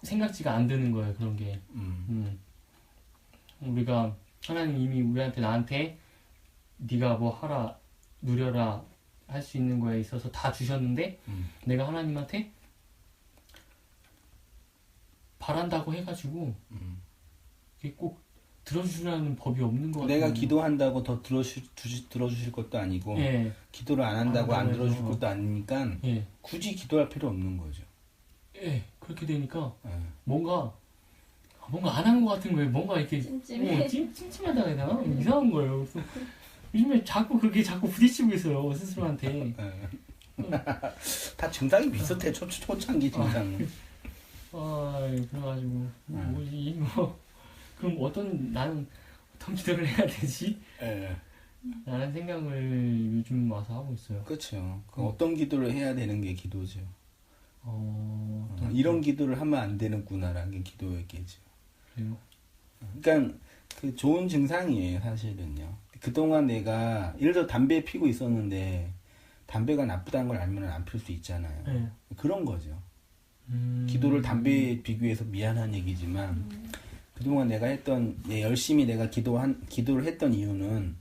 생각지가 안 드는 거예요. 그런 게. 우리가 하나님 이미 나한테 네가 뭐 하라 누려라 할 수 있는 거에 있어서 다 주셨는데 내가 하나님한테 바란다고 해가지고 이게 꼭 들어주라는 법이 없는 것 같아요. 내가 기도한다고 더 들어주실 것도 아니고 예. 기도를 안 한다고 안 들어줄 해서. 것도 아니니까 예. 굳이 기도할 필요 없는 거죠. 예. 그렇게 되니까 예. 뭔가 안 한 것 같은 거예요. 뭔가 이렇게 찜찜해. 찜찜하다 해야 되나? 이상한 거예요. 그래서 요즘에 자꾸 부딪히고 있어요. 스스로한테. 다 증상이 비슷해. 초창기 증상. 그래가지고 뭐지 그럼 나는 어떤 기도를 해야 되지? 예. 라는 생각을 요즘 와서 하고 있어요. 그렇죠. 어떤 기도를 해야 되는 게 기도죠. 어떤 이런 기도를 하면 안 되는구나라는 게 기도였겠죠. 그래요? 그러니까 그 좋은 증상이에요, 사실은요. 그동안 내가 예를 들어 담배 피고 있었는데 담배가 나쁘다는 걸 알면 안 필 수 있잖아요. 네. 그런 거죠. 기도를 담배에 비교해서 미안한 얘기지만 그동안 내가 열심히 내가 기도를 했던 이유는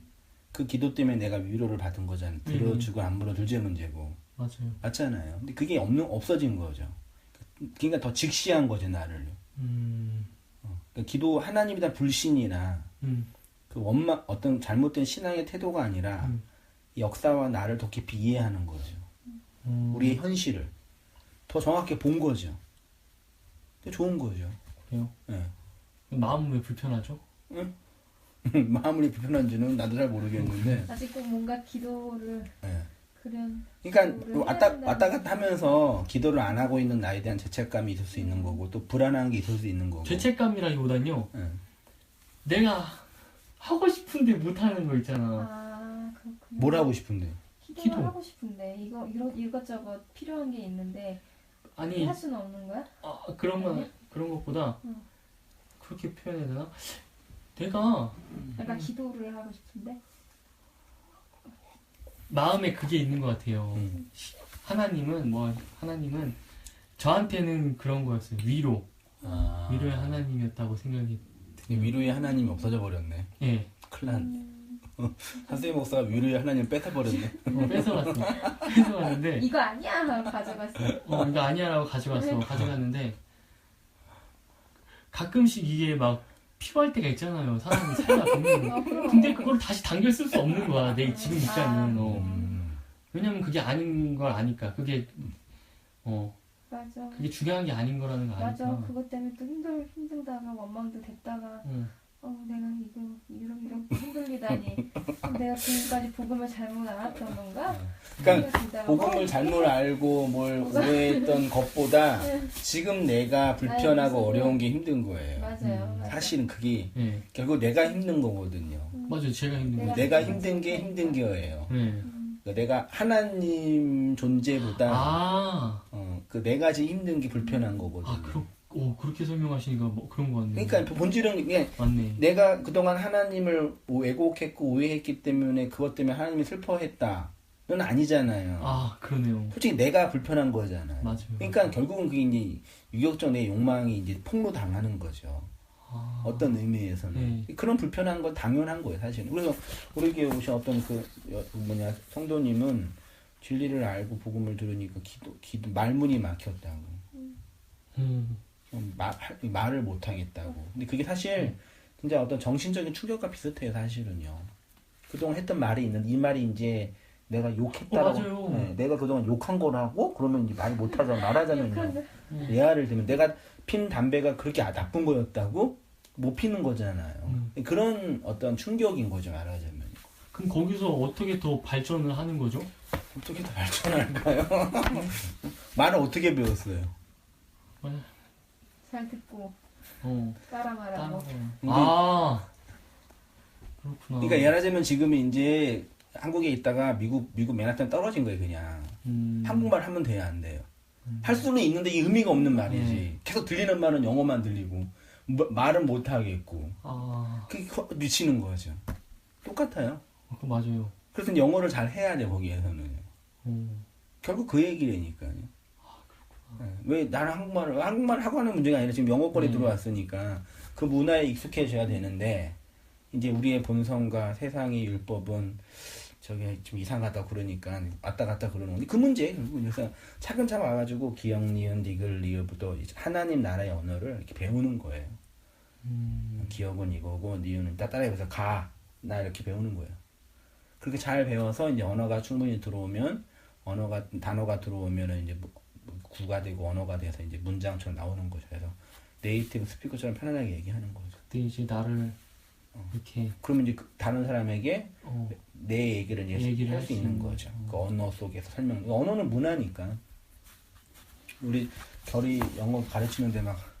그 기도 때문에 내가 위로를 받은 거잖아요. 들어주고 안 물어 둘째 문제고. 맞아요. 맞잖아요. 근데 그게 없어진 거죠. 그러니까 더 직시한 거죠, 나를. 그러니까 기도 하나님이다 불신이나 그 어떤 잘못된 신앙의 태도가 아니라 역사와 나를 더 깊이 이해하는 거죠. 우리의 현실을 더 정확히 본 거죠. 좋은 거죠. 그래요? 네. 마음은 왜 불편하죠? 마음이 불편한지는 나도 잘 모르겠는데. 아직 꼭 뭔가 기도를 네. 기도를 왔다 해야 갔다 하면서 기도를 안 하고 있는 나에 대한 죄책감이 있을 수 있는 거고 또 불안한 게 있을 수 있는 거고. 죄책감이라기보단요. 네. 내가 하고 싶은데 못하는 거 있잖아. 그렇군요. 뭘 하고 싶은데? 기도를 기도. 하고 싶은데 이것저것 필요한 게 있는데 아니 할 수는 없는 거야? 그런 것보다 응. 그렇게 표현해야 되나? 내가 약간 기도를 하고 싶은데 마음에 그게 있는 것 같아요. 하나님은 저한테는 그런 거였어요. 위로의 하나님이었다고 생각이. 위로의 하나님이 없어져 버렸네. 예. 큰일 났네. 선생님 목사가 위로의 하나님을 뺏어버렸네. 뺏어갔는데 이거 아니야 하고 가져갔어. 이거 아니야라고 가져갔는데 가끔씩 이게 막 필요할 때가 있잖아요. 사람이 살다 보면. 그럼. 근데 그걸 다시 당겨 쓸 수 없는 거야. 내 지금 입장은. 왜냐면 그게 아닌 걸 아니까. 그게 맞아. 그게 중요한 게 아닌 거라는 거 맞아. 아니까. 그것 때문에 또 힘들다가 원망도 됐다가 내가 이렇게 힘들리다니 내가 지금까지 복음을 잘못 알았던 건가? 그러니까 복음을 잘못 알고 뭘 오해했던 것보다 지금 내가 불편하고 어려운 게 힘든 거예요. 맞아요. 사실은 그게 예. 결국 내가 힘든 거거든요. 맞아요. 제가 힘든 거. 내가 힘든 게 힘든 거예요. 네. 그러니까 내가 하나님 존재보다 그 네 가지 힘든 게 불편한 거거든요. 그렇게 설명하시니까 뭐 그런 거 같네요. 그러니까 본질은 이게 맞네. 내가 그동안 하나님을 왜곡했고 오해했기 때문에 그것 때문에 하나님이 슬퍼했다는 아니잖아요. 그러네요. 솔직히 내가 불편한 거잖아요. 맞아요. 그러니까 결국은 그게 이제 유격적 내 욕망이 이제 폭로당하는 거죠. 어떤 의미에서는 그런 불편한 건 당연한 거예요, 사실은. 그래서 우리에게 오신 어떤 성도님은 진리를 알고 복음을 들으니까 기도 말문이 막혔다고. 말을 못 하겠다고. 근데 그게 사실 진짜 어떤 정신적인 충격과 비슷해요, 사실은요. 그동안 했던 말이 있는데 이 말이 이제 내가 욕했다라고 맞아요. 네, 내가 그동안 욕한 거라고 그러면 이제 말 못하잖아. 말하자면요. 욕한다. 예화를 들면 내가 핀 담배가 그렇게 나쁜 거였다고 못 피는 거잖아요. 그런 어떤 충격인 거죠 말하자면. 그럼 거기서 어떻게 더 발전을 하는 거죠? 어떻게 더 발전할까요? 말을 어떻게 배웠어요? 잘 듣고 어. 따라 말하고. 아 그렇구나. 그러니까 예하자면 지금은 이제 한국에 있다가 미국 맨하탄 떨어진 거예요 그냥. 한국말 하면 돼야 안 돼요. 할 수는 있는데 이 의미가 없는 말이지. 계속 들리는 말은 영어만 들리고 말은 못 하겠고. 그게 미치는 거죠. 똑같아요. 맞아요. 그래서 영어를 잘 해야 돼 거기에서는. 결국 그 얘기라니까요. 네. 왜 나는 한국말 하고 하는 문제가 아니라 지금 영어권에 들어왔으니까 그 문화에 익숙해져야 되는데 이제 우리의 본성과 세상의 율법은 저게 좀 이상하다 그러니까 왔다 갔다 그러는 건데 그 문제 그래서 차근차근 와가지고 기역 니은 디귿 리을부터 하나님 나라의 언어를 이렇게 배우는 거예요. 기역은 이거고 니은은 따따라해서 나 이렇게 배우는 거예요. 그렇게 잘 배워서 이제 언어가 충분히 들어오면 단어가 들어오면은 이제 구가 되고 언어가 돼서 이제 문장처럼 나오는 거죠. 그래서 네이티브 스피커처럼 편안하게 얘기하는 거죠. 그때 이제 나를 이렇게 그러면 이제 다른 사람에게 내 얘기를 이제 할 수 있는 거죠. 그 언어 속에서 설명. 언어는 문화니까. 우리 결이 영어 가르치는데 막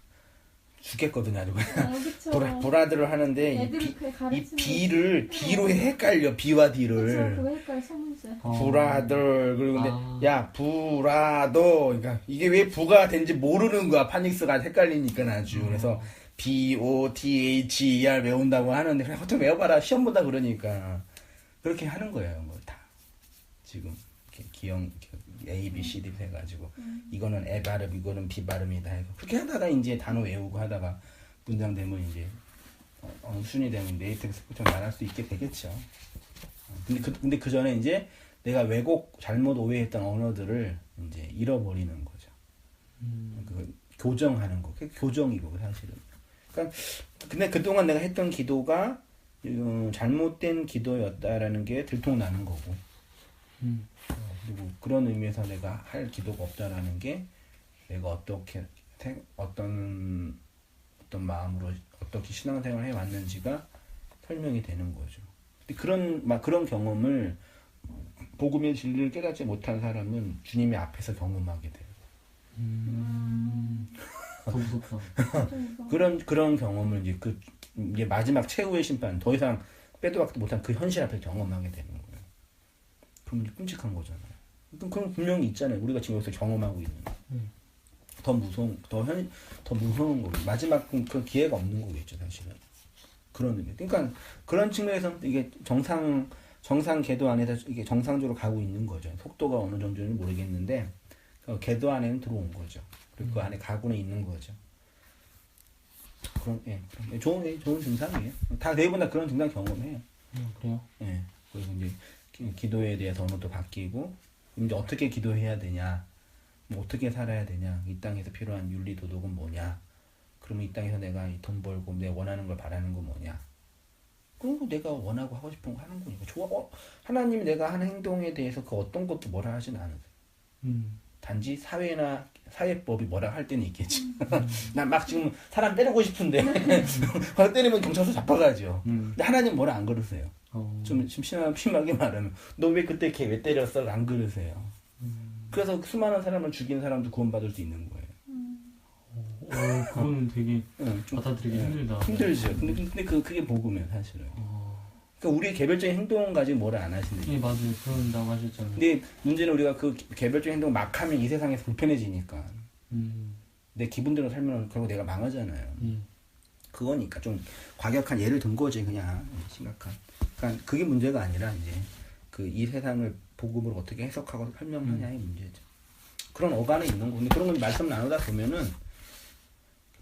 죽겠거든요, 아주 그냥. 브라드를 하는데 이 B를 D로 헷갈려. B와 D를. 그거 헷갈려 소문자. 브라더 그리고 근데 야 브라더 그러니까 이게 왜 부가 된지 모르는 거야. 파닉스가 헷갈리니까 아주. 그래서 BOTHER 외운다고 하는데 그냥 보통 외워봐라 시험 보다 그러니까 그렇게 하는 거예요. 뭐 다 지금 이렇게 기형 A, B, C, D 해가지고 이거는 에 발음, 이거는 B 발음이다 해서 그렇게 하다가 이제 단어 외우고 하다가 문장 되면 이제 어느 순위 되면 네이티브 스피커처럼 말할 수 있게 되겠죠. 근데 그 전에 이제 내가 왜곡 잘못 오해했던 언어들을 이제 잃어버리는 거죠. 그 교정하는 거, 그게 교정이고 사실은. 그러니까 근데 그동안 내가 했던 기도가 잘못된 기도였다라는 게 들통나는 거고. 그리고 그런 의미에서 내가 할 기도가 없다라는 게 내가 어떤 마음으로 어떻게 신앙생활을 해왔는지가 설명이 되는 거죠. 근데 그런 경험을 복음의 진리를 깨닫지 못한 사람은 주님의 앞에서 경험하게 돼요. 더 무섭다. 그런 경험을 이제 마지막 최후의 심판 더 이상 빼도 박도 못한 그 현실 앞에서 경험하게 되는 거예요. 그럼 끔찍한 거잖아요. 그럼 분명히 있잖아요. 우리가 지금 여기서 경험하고 있는 거. 더 무서운 거고 마지막 그 기회가 없는 거겠죠 사실은. 그런 의미. 그러니까 그런 측면에서 이게 정상 궤도 안에서 이게 정상적으로 가고 있는 거죠. 속도가 어느 정도는 모르겠는데 그 궤도 안에는 들어온 거죠. 그리고 그 안에 가고는 있는 거죠. 좋은 증상이에요. 다 대부분 다 그런 증상 경험해요. 그래요? 예. 그리고 이제 기도에 대해서 언어도 바뀌고 이제 어떻게 기도해야 되냐, 뭐 어떻게 살아야 되냐, 이 땅에서 필요한 윤리 도덕은 뭐냐, 그러면 이 땅에서 내가 돈 벌고 내가 원하는 걸 바라는 건 뭐냐, 그리고 내가 원하고 하고 싶은 거 하는 거니까 하나님이 내가 하는 행동에 대해서 그 어떤 것도 뭐라 하진 않으세요. 단지 사회법이 뭐라 할 때는 있겠지. 난 막 지금 사람 때리고 싶은데 때리면 경찰서 잡아가죠. 근데 하나님 뭐라 안 그러세요. 좀 심하게 말하면 너 왜 그때 걔 왜 때렸어? 안 그러세요. 그래서 수많은 사람을 죽인 사람도 구원받을 수 있는 거예요. 그거는 되게 받아들이기 힘들다. 힘들죠. 근데 그게 복음이에요 사실은. 그러니까 우리의 개별적인 행동 가지고 뭐라 안 하시는. 예, 맞아요. 그런다고 하셨잖아요. 근데 문제는 우리가 그 개별적인 행동 막 하면 이 세상에서 불편해지니까. 내 기분대로 살면 결국 내가 망하잖아요. 그거니까 좀 과격한 예를 든 거지 그냥 심각한. 그러니까 그게 문제가 아니라 이제 이 세상을 복음으로 어떻게 해석하고 설명하냐의 문제죠. 그런 어간에 있는 거. 근데 그런 건 말씀 나누다 보면은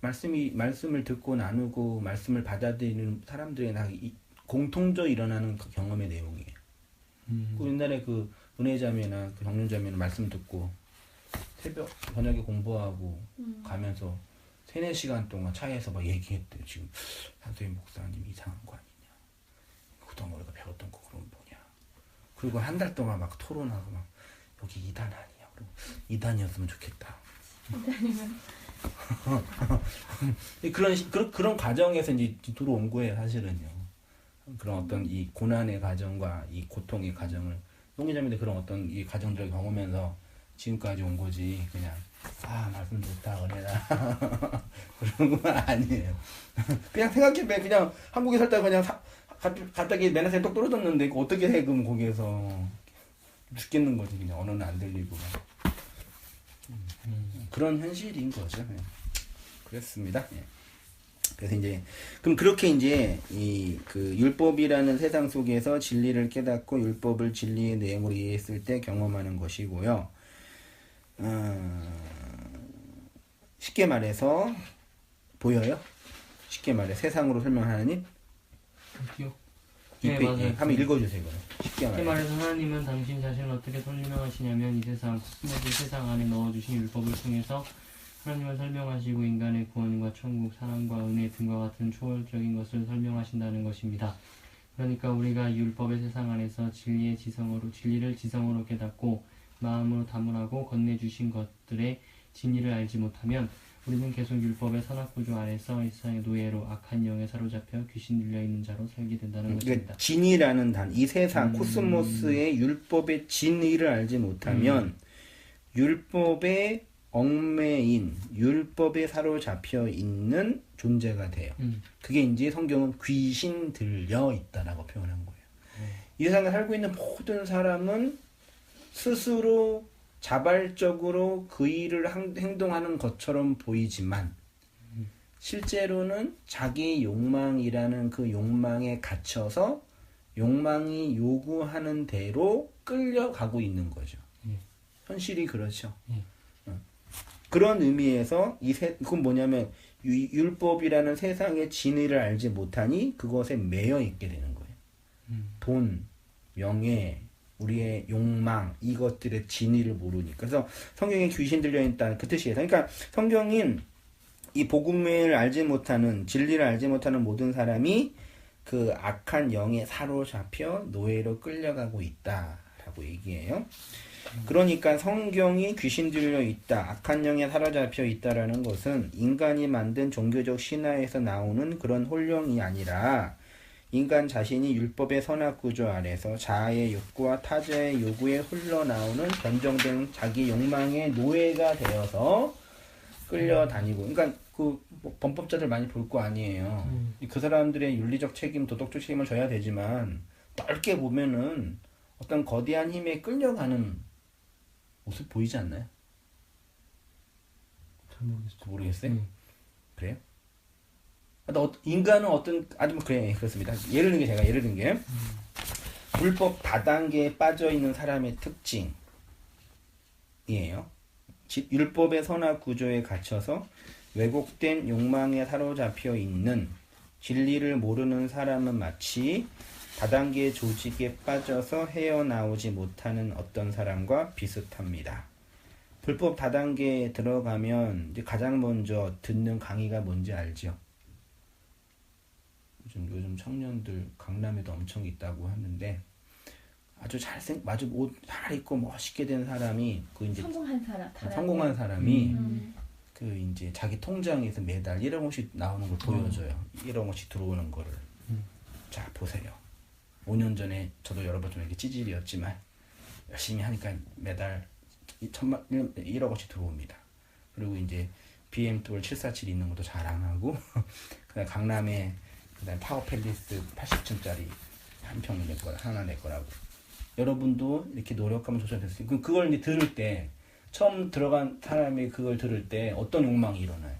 말씀을 듣고 나누고 말씀을 받아들이는 사람들의 공통적으로 일어나는 그 경험의 내용이에요. 그 옛날에 그 은혜자매나 그 경륜자매는 말씀 듣고 새벽 저녁에 공부하고 가면서 3-4시간 동안 차에서 막 얘기했대요. 지금 한소희 목사님 이상한 거 아니냐. 그동안 우리가 배웠던 거 그럼 뭐냐. 그리고 한 달 동안 막 토론하고 막 여기 2단 아니냐. 그리고 2단이었으면 좋겠다. 2단이면 그런 과정에서 이제 들어온 거예요, 사실은요. 그런 어떤 이 고난의 과정과 이 고통의 과정을 용기자님들 그런 어떤 이 과정들을 경험하면서 지금까지 온 거지. 그냥 말씀 좋다 그래라 그런 건 아니에요. 그냥 생각해보면 그냥 한국에 살다가 그냥 갑자기 맨하탄에 똑 떨어졌는데 어떻게 해 그럼 거기에서 죽겠는 거지. 그냥 언어는 안 들리고 그런 현실인 거죠. 예. 그렇습니다. 예. 그래서 이제 그럼 그렇게 이제 이 그 율법이라는 세상 속에서 진리를 깨닫고 율법을 진리의 내용으로 이해했을 때 경험하는 것이고요. 쉽게 말해서 보여요? 쉽게 말해 세상으로 설명하느님? 어디요? 네, 맞아요. 한번 읽어주세요. 쉽게 쉽게 말해서 하나님은 당신 자신을 어떻게 설명하시냐면 이 세상 코스모스 세상 안에 넣어주신 율법을 통해서 하나님을 설명하시고 인간의 구원과 천국, 사랑과 은혜 등과 같은 초월적인 것을 설명하신다는 것입니다. 그러니까 우리가 율법의 세상 안에서 진리를 지성으로 깨닫고 마음으로 담으라고 건네주신 것들의 진리를 알지 못하면 우리는 계속 율법의 선악구조 아래서 이 세상의 노예로 악한 영에 사로잡혀 귀신 들려있는 자로 살게 된다는 것입니다. 진이라는 이 세상 코스모스의 율법의 진리를 알지 못하면 율법의 얽매인 율법에 사로잡혀 있는 존재가 돼요. 그게 이제 성경은 귀신 들려 있다라고 표현한 거예요. 이 세상에 살고 있는 모든 사람은 스스로 자발적으로 그 일을 행동하는 것처럼 보이지만 실제로는 자기 욕망이라는 그 욕망에 갇혀서 욕망이 요구하는 대로 끌려가고 있는 거죠. 현실이 그렇죠. 그런 의미에서 그건 뭐냐면 율법이라는 세상의 진리를 알지 못하니 그것에 매여 있게 되는 거예요. 돈, 명예, 우리의 욕망 이것들의 진리를 모르니까. 그래서 성경에 귀신 들려있다는 그 뜻이에요. 그러니까 성경인 이 복음을 알지 못하는 진리를 알지 못하는 모든 사람이 그 악한 영에 사로잡혀 노예로 끌려가고 있다라고 얘기해요. 그러니까 성경이 귀신 들려 있다, 악한 영에 사로잡혀 있다라는 것은 인간이 만든 종교적 신화에서 나오는 그런 혼령이 아니라 인간 자신이 율법의 선악구조 아래서 자아의 욕구와 타자의 요구에 흘러나오는 변정된 자기 욕망의 노예가 되어서 끌려다니고, 그러니까 뭐 범법자들 많이 볼 거 아니에요. 그 사람들의 윤리적 책임, 도덕적 책임을 져야 되지만 넓게 보면은 어떤 거대한 힘에 끌려가는 모습 보이지 않나요? 잘 모르겠어요. 그래요? 인간은 그래, 그렇습니다. 예를 든 게 불법 다단계에 빠져 있는 사람의 특징이에요. 율법의 선악 구조에 갇혀서 왜곡된 욕망에 사로잡혀 있는 진리를 모르는 사람은 마치 다단계 조직에 빠져서 헤어나오지 못하는 어떤 사람과 비슷합니다. 불법 다단계에 들어가면 이제 가장 먼저 듣는 강의가 뭔지 알죠? 요즘 청년들 강남에도 엄청 있다고 하는데 아주 옷 잘 입고 멋있게 된 사람이 그 이제 성공한 사람이 그 이제 자기 통장에서 매달 1억 원씩 나오는 걸 보여줘요. 1억 원씩 들어오는 거를. 자, 보세요. 5년 전에 저도 여러 번 좀 이렇게 찌질이었지만 열심히 하니까 매달 1억 원씩 들어옵니다. 그리고 이제 BMW 747 있는 것도 자랑하고 그다음 강남에 그다음 타워팰리스 80층짜리 한 평 내 거라 하나 내 거라고. 여러분도 이렇게 노력하면 조절될 수 있고 그걸 이제 들을 때 처음 들어간 사람이 그걸 들을 때 어떤 욕망이 일어나요?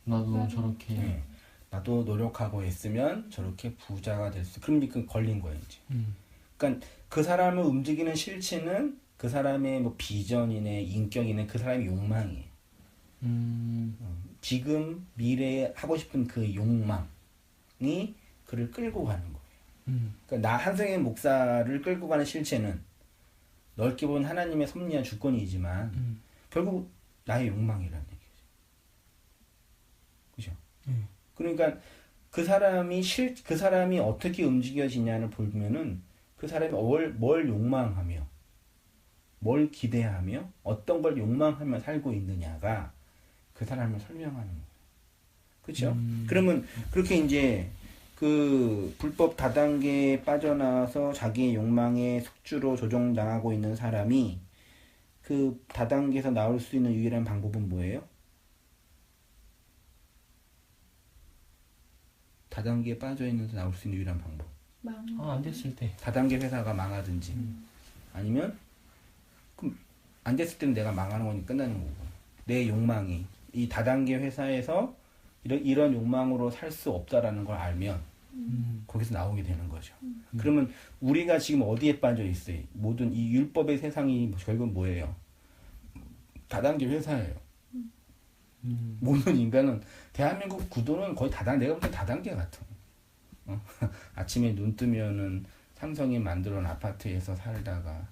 나도 저렇게. 네. 나도 노력하고 했으면 저렇게 부자가 됐어. 그럼 이제 걸린 거예요, 이제. 그러니까 그 사람을 움직이는 실체는 그 사람의 뭐 비전이네, 인격이네, 그 사람의 욕망이에요. 지금 미래에 하고 싶은 그 욕망이 그를 끌고 가는 거예요. 그러니까 나 한승의 목사를 끌고 가는 실체는 넓게 보면 하나님의 섭리한 주권이지만 결국 나의 욕망이라는 얘기죠. 그죠? 그러니까 그 사람이 어떻게 움직여지냐를 보면은 그 사람이 뭘 욕망하며, 뭘 기대하며, 어떤 걸 욕망하며 살고 있느냐가 그 사람을 설명하는 거예요. 그렇죠? 그러면 그렇게 이제 그 불법 다단계에 빠져나와서 자기의 욕망의 숙주로 조종당하고 있는 사람이 그 다단계에서 나올 수 있는 유일한 방법은 뭐예요? 다단계에 빠져 있는 데서 나올 수 있는 유일한 방법. 안 됐을 때. 다단계 회사가 망하든지 아니면 그럼 안 됐을 때는 내가 망하는 거니 끝나는 거고. 내 욕망이 이 다단계 회사에서 이런 욕망으로 살 수 없다라는 걸 알면 거기서 나오게 되는 거죠. 그러면 우리가 지금 어디에 빠져 있어요? 모든 이 율법의 세상이 결국은 뭐예요? 다단계 회사예요. 모든 인간은 대한민국 구도는 거의 내가 볼 때 다단계 같아. 아침에 눈 뜨면은 삼성이 만들어 놓은 아파트에서 살다가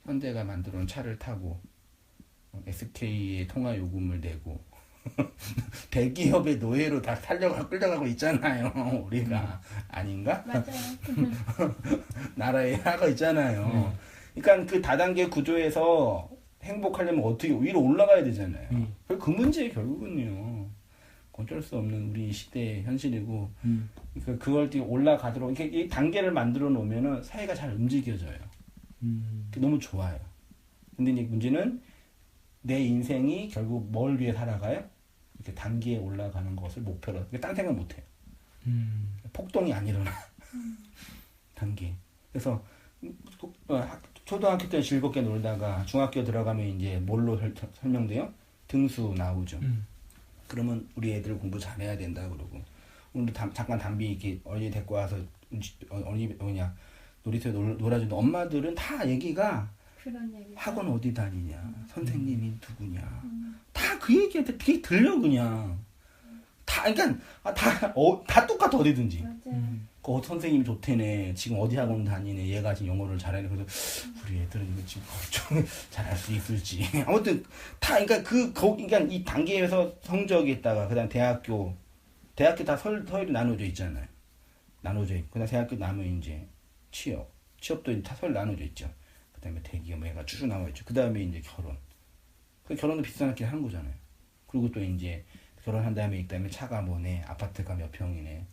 현대가 만들어 놓은 차를 타고 SK의 통화 요금을 내고 대기업의 노예로 다 끌려가고 있잖아요. 우리가 아닌가? 맞아요. 나라에 하고 있잖아요. 그러니까 그 다단계 구조에서 행복하려면 어떻게 위로 올라가야 되잖아요. 그 문제 결국은요. 어쩔 수 없는 우리 시대의 현실이고, 그러니까 그걸 올라가도록 이렇게 이 단계를 만들어 놓으면은 사회가 잘 움직여져요. 너무 좋아요. 근데 이제 문제는 내 인생이 결국 뭘 위해 살아가요? 이렇게 단계에 올라가는 것을 목표로. 딴 생각 못 해요. 폭동이 안 일어나. 단계. 그래서 초등학교 때 즐겁게 놀다가 중학교 들어가면 이제 뭘로 설명돼요? 등수 나오죠. 그러면 우리 애들 공부 잘해야 된다 그러고 오늘도 잠깐 담비 이렇게 어린이 데리고 와서 놀이터에 놀아주는 엄마들은 다 얘기가 그런 얘기. 학원 어디 다니냐, 선생님이 누구냐, 다 그 얘기한테 그게 들려 그냥. 그러니까 다 똑같아 어디든지. 맞아요. 그 선생님이 좋대네. 지금 어디 학원 다니네. 얘가 지금 영어를 잘하네. 그래서 우리 애들은 이거 지금 좀 잘할 수 있을지. 아무튼 그러니까 그러니까 이 단계에서 성적에다가 그다음 대학교 다 서열이 나눠져 있잖아요. 나눠져 있고 그다음 대학교 나면 이제 취업도 다 서열 나눠져 있죠. 그다음에 대기업 애가 쭉 나와 있죠. 그다음에 이제 결혼. 그 결혼도 비슷하게 하는 거잖아요. 그리고 또 이제 결혼한 다음에 그다음에 차가 뭐네, 아파트가 몇 평이네.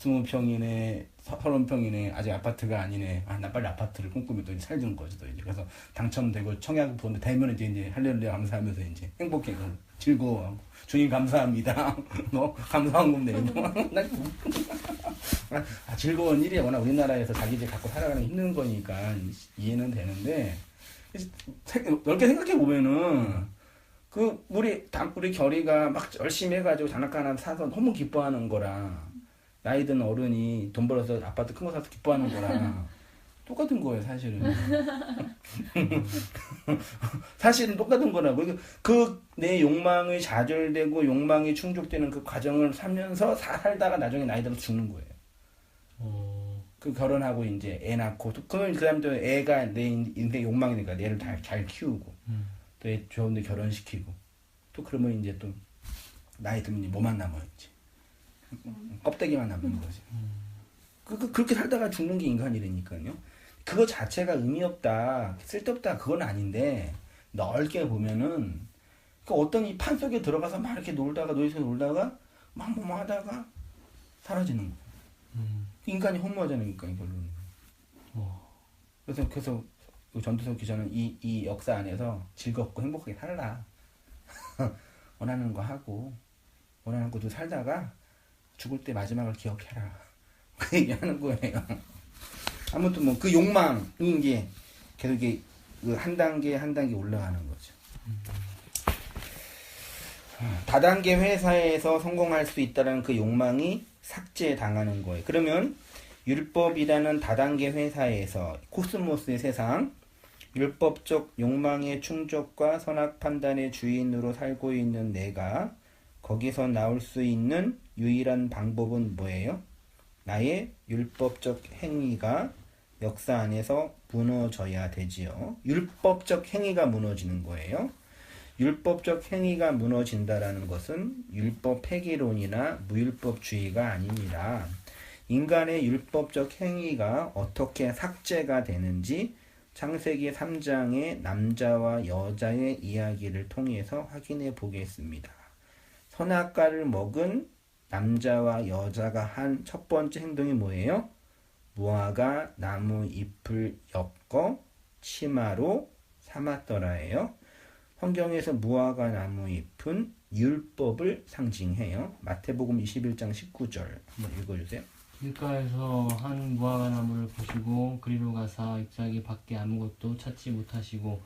20평이네, 30평이네, 아직 아파트가 아니네. 나 빨리 아파트를 꿈꾸면 또 살던 거죠. 또 이제. 그래서 당첨되고 청약 보는데 되면 이제 할렐루야 감사하면서 이제 행복해, 즐거워하고. 주님 감사합니다. 감사한금 내고. 즐거운 일이야. 워낙 우리나라에서 자기 집 갖고 살아가는 게 힘든 거니까 이해는 되는데, 넓게 생각해 보면은, 우리 결이가 막 열심히 해가지고 장난감 하나 사서 너무 기뻐하는 거랑, 나이 든 어른이 돈 벌어서 아파트 큰 거 사서 기뻐하는 거랑, 똑같은 거예요, 사실은. 사실은 똑같은 거라고. 내 욕망이 좌절되고 욕망이 충족되는 그 과정을 살면서 살다가 나중에 나이 들어서 죽는 거예요. 결혼하고 이제 애 낳고, 그러면 그 다음에 또 애가 내 인생 욕망이니까 애를 잘 키우고, 또 애 좋은데 결혼시키고, 또 그러면 이제 또 나이 들면 이제 뭐만 남아있지. 껍데기만 남는 거지. 그렇게 살다가 죽는 게 인간이라니까요. 그거 자체가 의미 없다, 쓸데없다, 그건 아닌데, 넓게 보면은, 어떤 이 판 속에 들어가서 막 이렇게 놀이터에 놀다가, 막 뭐뭐 하다가, 사라지는 거예요. 인간이 허무하잖아요, 결론은. 그래서, 전두석 기자는 이 역사 안에서 즐겁고 행복하게 살라. 원하는 거 하고, 원하는 것도 살다가, 죽을 때 마지막을 기억해라. 그 얘기 하는 거예요. 아무튼 그 욕망이 이제 계속 이게 한 단계 올라가는 거죠. 다단계 회사에서 성공할 수 있다는 그 욕망이 삭제당하는 거예요. 그러면 율법이라는 다단계 회사에서 코스모스의 세상, 율법적 욕망의 충족과 선악 판단의 주인으로 살고 있는 내가 거기서 나올 수 있는 유일한 방법은 뭐예요? 나의 율법적 행위가 역사 안에서 무너져야 되지요. 율법적 행위가 무너지는 거예요. 율법적 행위가 무너진다라는 것은 율법 폐기론이나 무율법주의가 아닙니다. 인간의 율법적 행위가 어떻게 삭제가 되는지 창세기 3장의 남자와 여자의 이야기를 통해서 확인해 보겠습니다. 선악과를 먹은 남자와 여자가 한 첫 번째 행동이 뭐예요? 무화과 나무 잎을 엮어 치마로 삼았더라예요. 성경에서 무화과 나무 잎은 율법을 상징해요. 마태복음 21장 19절 한번 읽어주세요. 길가에서 한 무화과 나무를 보시고 그리로 가사 잎사귀 밖에 아무것도 찾지 못하시고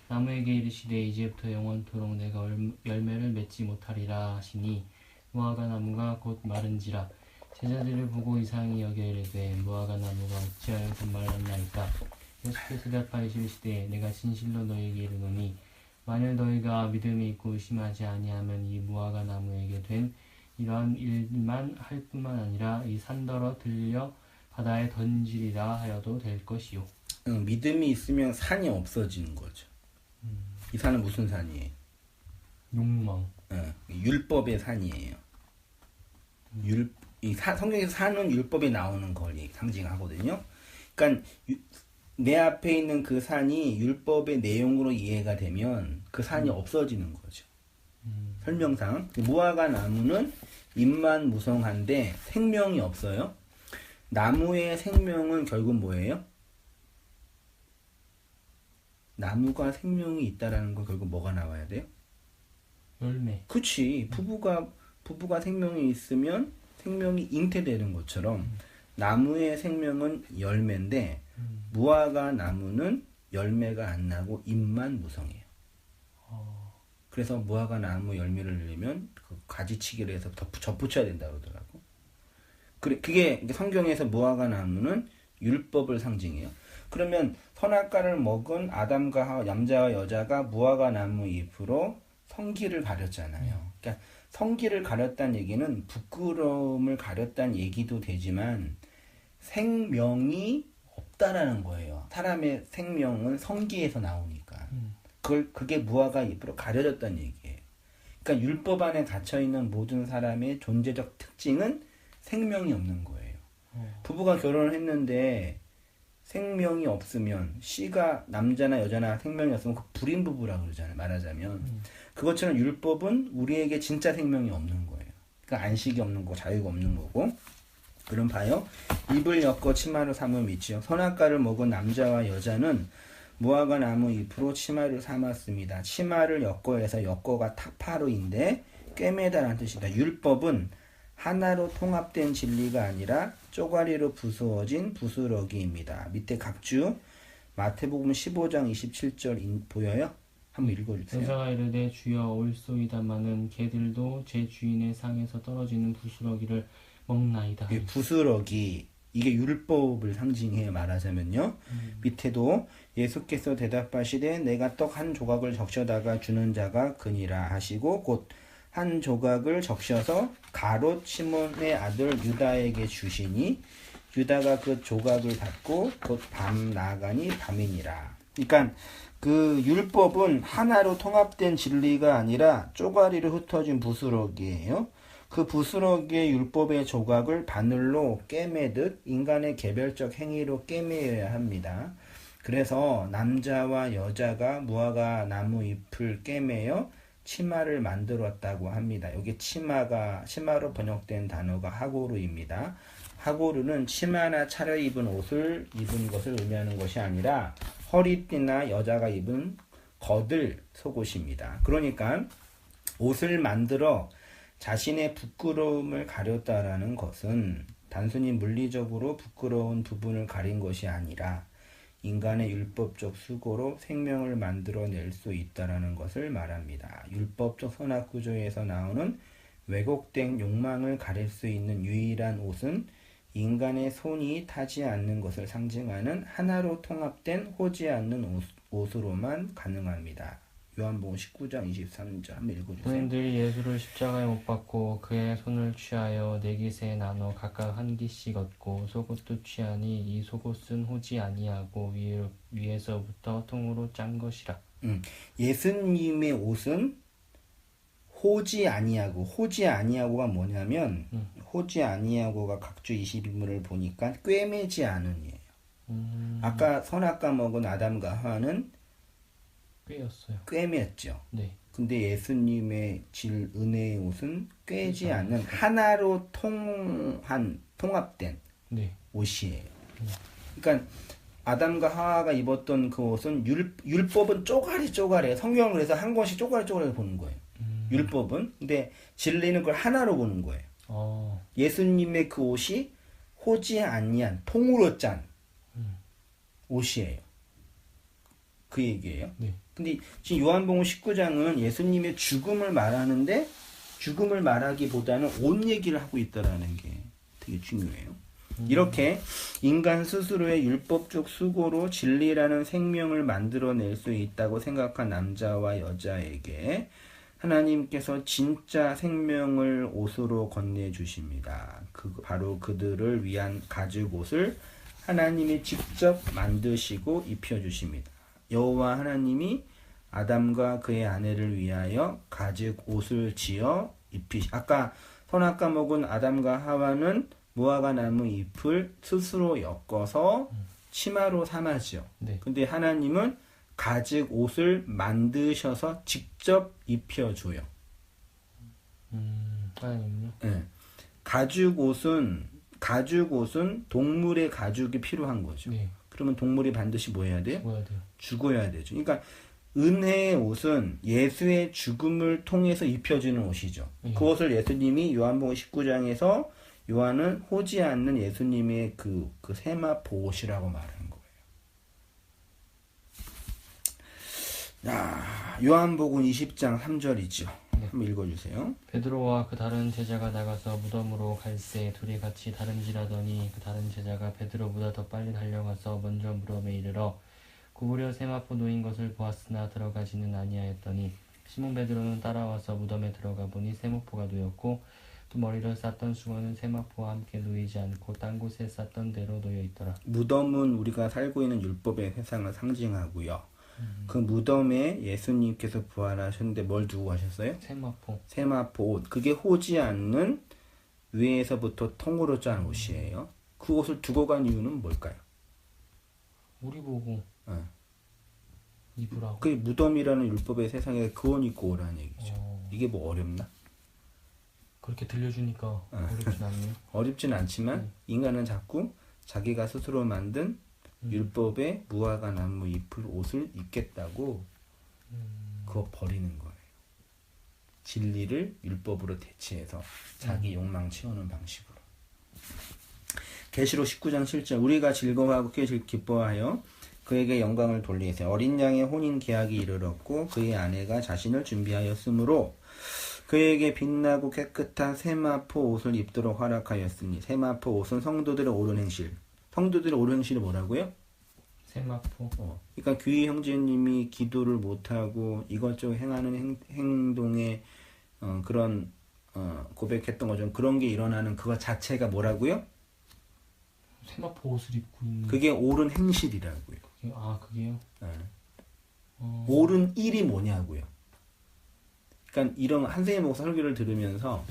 나무에게 이르시되 이제부터 영원토록 내가 열매를 맺지 못하리라 하시니 무화과 나무가 곧 마른지라. 제자들을 보고 이상히 여겨 이르되 무화과 나무가 어찌하여 곧 말랐나이까. 예수께서 대답하여 이르시되 내가 진실로 너희에게 이르노니 만일 너희가 믿음이 있고 의심하지 아니하면 이 무화과 나무에게 된 이러한 일만 할 뿐만 아니라 이 산더러 들려 바다에 던지리라 하여도 될 것이요. 믿음이 있으면 산이 없어지는 거죠. 이 산은 무슨 산이에요? 욕망. 율법의 산이에요. 성경에서 산은 율법에 나오는 걸 상징하거든요. 그러니까 내 앞에 있는 그 산이 율법의 내용으로 이해가 되면 그 산이 없어지는 거죠. 설명상 무화과 나무는 잎만 무성한데 생명이 없어요. 나무의 생명은 결국 뭐예요? 나무가 생명이 있다라는 건 결국 뭐가 나와야 돼요? 열매. 그치. 부부가 생명이 있으면 생명이 잉태되는 것처럼 나무의 생명은 열매인데 무화과 나무는 열매가 안 나고 잎만 무성해요. 그래서 무화과 나무 열매를 내려면 그 가지치기를 해서 접붙여야 된다고 그러더라고. 그게 성경에서 무화과 나무는 율법을 상징해요. 그러면 선악과를 먹은 아담과 남자와 여자가 무화과 나무 잎으로 성기를 가렸잖아요. 그러니까 성기를 가렸다는 얘기는 부끄러움을 가렸다는 얘기도 되지만 생명이 없다라는 거예요. 사람의 생명은 성기에서 나오니까. 그게 무화과 잎으로 가려졌다는 얘기예요. 그러니까 율법 안에 갇혀있는 모든 사람의 존재적 특징은 생명이 없는 거예요. 부부가 결혼을 했는데 생명이 없으면 씨가 남자나 여자나 생명이 없으면 그 불임 부부라고 그러잖아요. 말하자면 그것처럼 율법은 우리에게 진짜 생명이 없는 거예요. 그러니까 안식이 없는 거고 자유가 없는 거고. 그럼 봐요. 잎을 엮어 치마로 삼음 이지요. 선악과를 먹은 남자와 여자는 무화과 나무 잎으로 치마를 삼았습니다. 치마를 엮어에서 엮어가 타파로인데 꿰매다라는 뜻이다. 율법은 하나로 통합된 진리가 아니라 쪼가리로 부수어진 부스러기입니다. 밑에 각주 마태복음 15장 27절 보여요? 한번 읽어주세요. 여자가 이르되 주여 올소이다마는 개들도 제 주인의 상에서 떨어지는 부스러기를 먹나이다. 부스러기 이게 율법을 상징해 말하자면요. 밑에도 예수께서 대답하시되 내가 떡 한 조각을 적셔다가 주는 자가 그니라 하시고 곧 한 조각을 적셔서 가롯 시몬의 아들 유다에게 주시니 유다가 그 조각을 받고 곧 밤 나아가니 밤이니라. 그러니까 그 율법은 하나로 통합된 진리가 아니라 쪼가리로 흩어진 부스러기예요. 그 부스러기의 율법의 조각을 바늘로 꿰매듯 인간의 개별적 행위로 꿰매어야 합니다. 그래서 남자와 여자가 무화과 나무 잎을 꿰매어 치마를 만들었다고 합니다. 여기 치마로 번역된 단어가 하고르입니다. 하고르는 치마나 차려입은 옷을 입은 것을 의미하는 것이 아니라 허리띠나 여자가 입은 겉을 속옷입니다. 그러니까 옷을 만들어 자신의 부끄러움을 가렸다라는 것은 단순히 물리적으로 부끄러운 부분을 가린 것이 아니라 인간의 율법적 수고로 생명을 만들어낼 수 있다는 것을 말합니다. 율법적 선악구조에서 나오는 왜곡된 욕망을 가릴 수 있는 유일한 옷은 인간의 손이 타지 않는 것을 상징하는 하나로 통합된 호지 않는 옷으로만 가능합니다. 요한복음 19장 23절 한번 읽어주세요. 그들이 예수를 십자가에 못 박고 그의 손을 취하여 네 깃에 나눠 각각 한 깃씩 얻고 속옷도 취하니 이 속옷은 호지 아니하고 위에서부터 통으로 짠 것이라. 예수님의 옷은 호지 아니하고가 뭐냐면 호지 아니하고가 각주 22문을 보니까 꿰매지 않은이에요. 아까 선악과 먹은 아담과 하와는 꿰었어요. 꿰맸죠. 네. 근데 예수님의 은혜의 옷은 꿰지 않는 하나로 통합된 네. 옷이에요. 그러니까 아담과 하와가 입었던 그 옷은 율법은 쪼가리예요. 성경은 그래서 한 권씩 쪼가리 보는 거예요. 율법은. 근데 진리는 그걸 하나로 보는 거예요. 예수님의 그 옷이 호지 아니한 통으로 짠 옷이에요. 그 얘기예요. 네. 근데 지금 요한복음 19장은 예수님의 죽음을 말하는데 죽음을 말하기보다는 옷 얘기를 하고 있다라는 게 되게 중요해요. 이렇게 인간 스스로의 율법적 수고로 진리라는 생명을 만들어낼 수 있다고 생각한 남자와 여자에게 하나님께서 진짜 생명을 옷으로 건네주십니다. 바로 그들을 위한 가죽 옷을 하나님이 직접 만드시고 입혀주십니다. 여호와 하나님이 아담과 그의 아내를 위하여 가죽 옷을 지어 아까 선악과 먹은 아담과 하와는 무화과 나무 잎을 스스로 엮어서 치마로 삼았죠. 네. 근데 하나님은 가죽 옷을 만드셔서 직접 입혀줘요. 하나님요? 네. 가죽 옷은 동물의 가죽이 필요한 거죠. 네. 그러면 동물이 반드시 뭐 해야 돼요? 죽어야 돼요. 죽어야 되죠. 그러니까 은혜의 옷은 예수의 죽음을 통해서 입혀지는 옷이죠. 그 옷을 예수님이 요한복음 19장에서 요한은 호지 않는 예수님의 그 세마포 옷이라고 말하는 거예요. 요한복음 20장 3절이죠. 한번 읽어주세요. 베드로와 그 다른 제자가 나가서 무덤으로 갈새 둘이 같이 다름질하더니 그 다른 제자가 베드로보다 더 빨리 달려가서 먼저 무덤에 이르러 구부려 세마포 놓인 것을 보았으나 들어가지는 아니하였더니 시몬 베드로는 따라와서 무덤에 들어가 보니 세마포가 놓였고 또 머리를 쌌던 수건은 세마포와 함께 놓이지 않고 딴 곳에 쌌던 대로 놓여 있더라. 무덤은 우리가 살고 있는 율법의 세상을 상징하고요. 그 무덤에 예수님께서 부활하셨는데 뭘 두고 가셨어요? 세마포 옷. 그게 호지 않는 위에서부터 통으로 짠 옷이에요. 그 옷을 두고 간 이유는 뭘까요? 우리 보고 입으라고. 그 무덤이라는 율법의 세상에 그 옷 입고 오라는 얘기죠. 이게 뭐 어렵나? 그렇게 들려주니까 어렵진 않네요. 어렵진 않지만 인간은 자꾸 자기가 스스로 만든 율법의 무화과 나무 잎을 옷을 입겠다고 그거 버리는 거예요. 진리를 율법으로 대체해서 자기 욕망 채우는 방식으로. 계시록 19장 7절 우리가 즐거워하고 기뻐하여 그에게 영광을 돌리세요. 어린 양의 혼인 계약이 이르렀고 그의 아내가 자신을 준비하였으므로 그에게 빛나고 깨끗한 세마포 옷을 입도록 허락하였으니 세마포 옷은 성도들의 옳은 행실. 성도들의 옳은 행실이 뭐라고요? 세마포. 그러니까 규희 형제님이 기도를 못하고 이것저것 행하는 행동에 그런 고백했던 거죠. 그런 게 일어나는 그것 자체가 뭐라고요? 세마포 옷을 입고 있는. 그게 옳은 행실이라고요. 그게요? 네. 옳은 일이 뭐냐고요. 그러니까 이런 한세희 목사 설교를 들으면서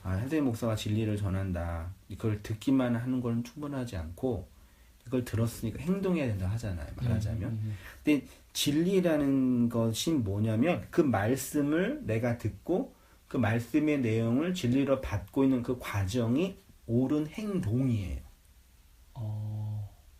한세희 목사가 진리를 전한다. 이걸 듣기만 하는 건 충분하지 않고 이걸 들었으니까 행동해야 된다 하잖아요. 말하자면. 근데 진리라는 것이 뭐냐면 그 말씀을 내가 듣고 그 말씀의 내용을 진리로 받고 있는 그 과정이 옳은 행동이에요.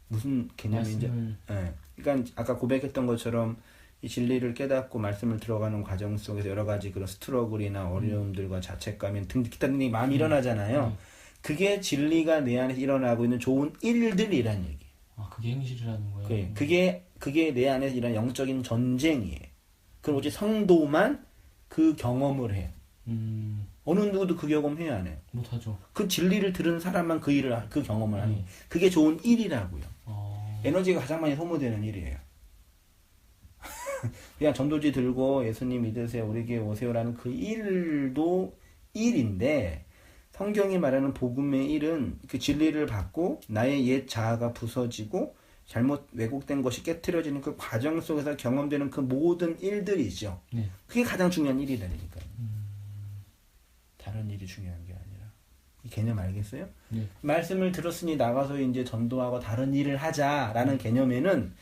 무슨 개념인지. 네. 그러니까 아까 고백했던 것처럼 이 진리를 깨닫고 말씀을 들어가는 과정 속에서 여러 가지 그런 스트러글이나 어려움들과 자책감이 등등 마음이 일어나잖아요. 그게 진리가 내 안에서 일어나고 있는 좋은 일들이란 얘기예요. 그게 행실이라는 거예요? 그게 내 안에서 일어나는 영적인 전쟁이에요. 그럼 오직 성도만 그 경험을 해요. 어느 누구도 그 경험 해야 안 해요. 못하죠. 그 진리를 들은 사람만 그 경험을 하니 그게 좋은 일이라고요. 에너지가 가장 많이 소모되는 일이에요. 그냥 전도지 들고 예수님 믿으세요, 우리 교회 오세요라는 그 일도 일인데, 성경이 말하는 복음의 일은 그 진리를 받고 나의 옛 자아가 부서지고 잘못 왜곡된 것이 깨트려지는 그 과정 속에서 경험되는 그 모든 일들이죠. 네. 그게 가장 중요한 일이라니까요. 다른 일이 중요한 게 아니라. 이 개념 알겠어요? 네. 말씀을 들었으니 나가서 이제 전도하고 다른 일을 하자라는 개념에는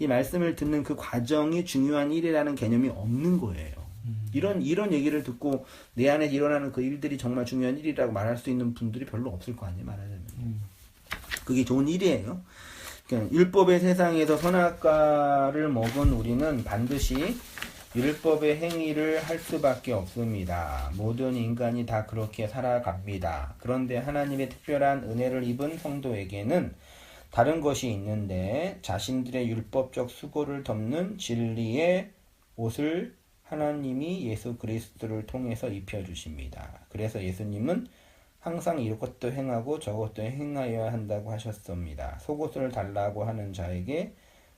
이 말씀을 듣는 그 과정이 중요한 일이라는 개념이 없는 거예요. 이런 얘기를 듣고 내 안에 일어나는 그 일들이 정말 중요한 일이라고 말할 수 있는 분들이 별로 없을 거 아니에요, 말하자면. 그게 좋은 일이에요. 그러니까 율법의 세상에서 선악과를 먹은 우리는 반드시 율법의 행위를 할 수밖에 없습니다. 모든 인간이 다 그렇게 살아갑니다. 그런데 하나님의 특별한 은혜를 입은 성도에게는 다른 것이 있는데, 자신들의 율법적 수고를 덮는 진리의 옷을 하나님이 예수 그리스도를 통해서 입혀주십니다. 그래서 예수님은 항상 이것도 행하고 저것도 행하여야 한다고 하셨습니다. 속옷을 달라고 하는 자에게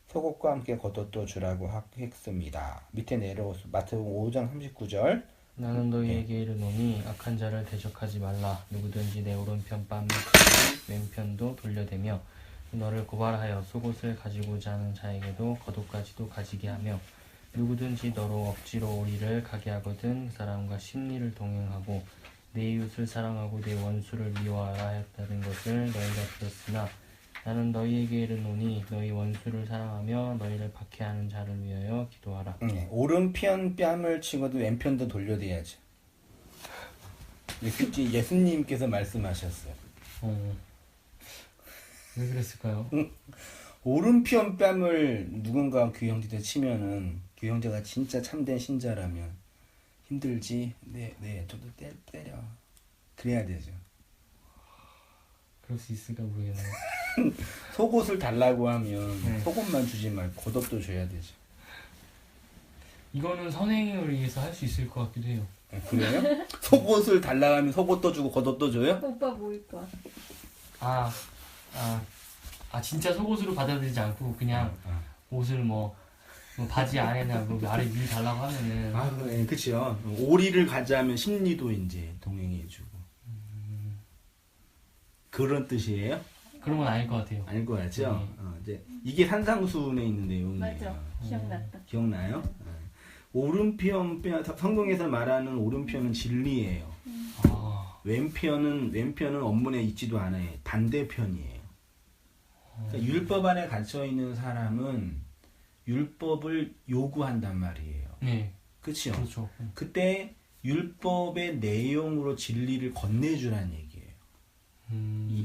속옷과 함께 겉옷도 주라고 했습니다. 밑에 내려오서 마태복음 5장 39절. 나는 너희에게 이르노니 악한 자를 대적하지 말라. 누구든지 내 오른편 뺨을 왼편도 돌려대며 너를 고발하여 속옷을 가지고자 하는 자에게도 겉옷까지도 가지게 하며 누구든지 너로 억지로 오리를 가게 하거든 그 사람과 심리를 동행하고 내 이웃을 사랑하고 내 원수를 미워하라 했다는 것을 너희가 들었으나 나는 너희에게 이르노니 너희 원수를 사랑하며 너희를 박해하는 자를 위하여 기도하라. 오른편 뺨을 치고도 왼편도 돌려대야죠. 예수님께서 말씀하셨어요. 왜 그랬을까요? 오른편 뺨을 누군가 교형제한테 치면은 교형제가 진짜 참된 신자라면 힘들지? 네, 저도 때려. 그래야 되죠. 그럴 수 있을까 모르겠네요. 속옷을 달라고 하면 속옷만 주지 말고 겉옷도 줘야 되죠. 이거는 선행을 위해서 할 수 있을 것 같기도 해요. 그래요? 속옷을 달라고 하면 속옷도 주고 겉옷도 줘요? 오빠 뭐 입고 와? 진짜 속옷으로 받아들이지 않고 그냥 옷을 뭐 바지 안에나 뭐 아래 위 달라고 하면은 네, 그치요. 오리를 가자면 심리도 이제 동행해주고. 그런 뜻이에요? 그런 건 아닐 것 같아요. 알 거 같죠? 이제 이게 산상수훈에 있는 내용이에요. 맞아. 기억났다. 기억나요? 오른편 뼈, 성경에서 말하는 오른편은 진리예요. 왼편은 업문에 있지도 않아요. 반대편이에요. 그러니까 율법 안에 갇혀 있는 사람은 율법을 요구한단 말이에요. 네. 그렇죠? 그렇죠. 그때 율법의 내용으로 진리를 건네주라는 얘기예요.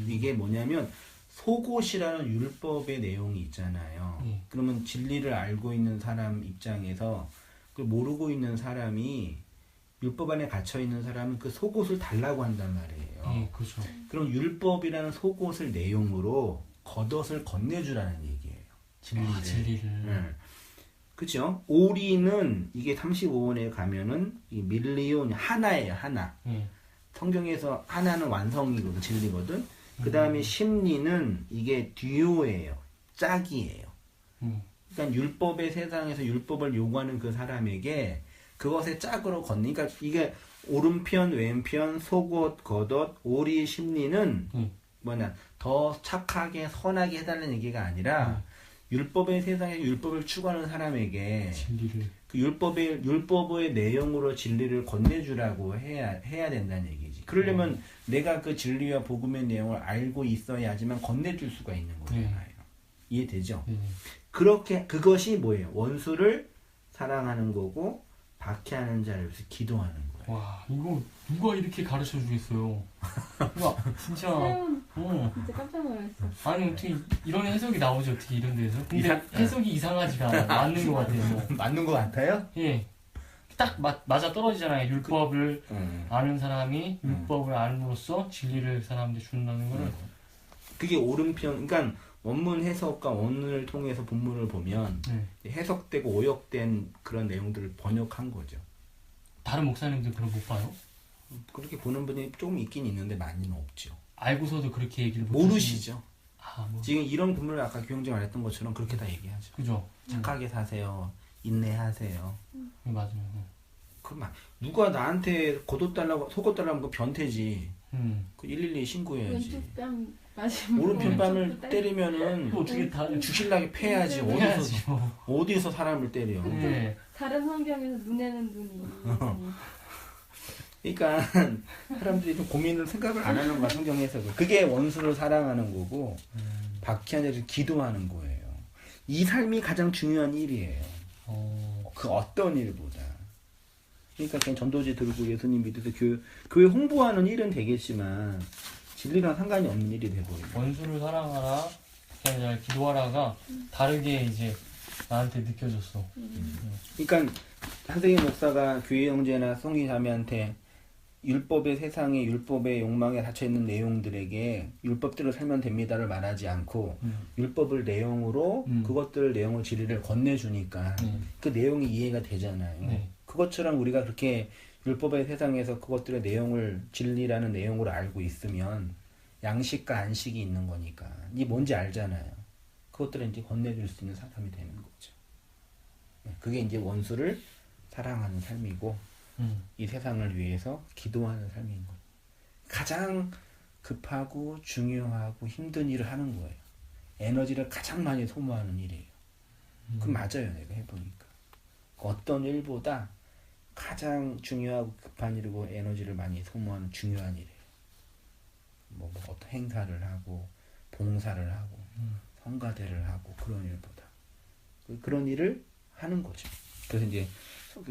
이게 뭐냐면 속옷이라는 율법의 내용이 있잖아요. 그러면 진리를 알고 있는 사람 입장에서 그걸 모르고 있는 사람이 율법 안에 갇혀 있는 사람은 그 속옷을 달라고 한단 말이에요. 그렇죠. 그럼 율법이라는 속옷을 내용으로 겉옷을 건네주라는 얘기예요. 진리를. 그렇죠? 오리는 이게 35원에 가면은 이 밀리온 하나예요, 하나. 성경에서 하나는 완성이거든, 진리거든. 그 다음에 심리는 이게 듀오예요, 짝이에요. 그러니까 율법의 세상에서 율법을 요구하는 그 사람에게 그것의 짝으로 건니까 이게 오른편, 왼편, 속옷, 겉옷, 오리 심리는 더 착하게 선하게 해달라는 얘기가 아니라 율법의 세상에 율법을 추구하는 사람에게 진리를 그 율법의 내용으로 진리를 건네주라고 해야 된다는 얘기지. 그러려면 내가 그 진리와 복음의 내용을 알고 있어야지만 건네줄 수가 있는 거잖아요. 이해되죠? 그렇게 그것이 뭐예요? 원수를 사랑하는 거고 박해하는 자를 위해서 기도하는 거예요. 와, 이거 누가 이렇게 가르쳐 주겠어요? 와, 진짜. 진짜 깜짝 놀랐어. 아니 어떻게 이런 해석이 나오지 어떻게 이런 데서? 근데 해석이 이상하지가 않아. 맞는 것 같아요. 맞는 것 같아요? 예. 딱 맞아 떨어지잖아요. 율법을 아는 사람이 율법을 알므로써 진리를 사람한테 준다는 거는. 그게 오른편, 그러니까 원문 해석과 원문을 통해서 본문을 보면 해석되고 오역된 그런 내용들을 번역한 거죠. 다른 목사님들 그럼 못 봐요? 그렇게 보는 분이 조금 있긴 있는데 많이는 없죠. 알고서도 그렇게 얘기를 모르시죠. 뭐. 지금 이런 본문을 아까 규영재 말했던 것처럼 그렇게 다 얘기하죠. 그죠. 착하게 사세요. 인내하세요. 맞아요. 그럼 누가 나한테 겉옷 달라고 속옷 달라고 그 변태지. 그 112 신고해야지. 왼쪽 뺨 맞으면 오른편 뺨을 왼쪽 뺨. 때리면은 어떻게 다 주실나게 패야지. 해야지 뭐. 어디서 사람을 때려. 네. 다른 환경에서 눈에는 눈이. 그러니까 사람들이 좀 고민을 생각을 안 하는 거야, 성경 해석을. 그게 원수를 사랑하는 거고 박해하는 기도하는 거예요. 이 삶이 가장 중요한 일이에요. 그 어떤 일보다. 그러니까 그냥 전도지 들고 예수님 믿어서 교회 홍보하는 일은 되겠지만 진리랑 상관이 없는 일이 돼버려요. 원수를 사랑하라, 그냥 기도하라가 다르게 이제 나한테 느껴졌어. 그러니까 한승희 목사가 교회 형제나 성기 자매한테 율법의 세상에 율법의 욕망에 닫혀있는 내용들에게 율법대로 살면 됩니다를 말하지 않고 율법을 내용으로 그것들 내용을 진리를 건네주니까 그 내용이 이해가 되잖아요. 네. 그것처럼 우리가 그렇게 율법의 세상에서 그것들의 내용을 진리라는 내용으로 알고 있으면 양식과 안식이 있는 거니까 이게 뭔지 알잖아요. 그것들을 이제 건네줄 수 있는 사람이 되는 거죠. 그게 이제 원수를 사랑하는 삶이고 이 세상을 위해서 기도하는 삶인 거예요. 가장 급하고 중요하고 힘든 일을 하는 거예요. 에너지를 가장 많이 소모하는 일이에요. 그건 맞아요. 내가 해보니까. 어떤 일보다 가장 중요하고 급한 일이고 에너지를 많이 소모하는 중요한 일이에요. 뭐 어떤 행사를 하고 봉사를 하고 성가대를 하고 그런 일보다 그런 일을 하는 거죠. 그래서 이제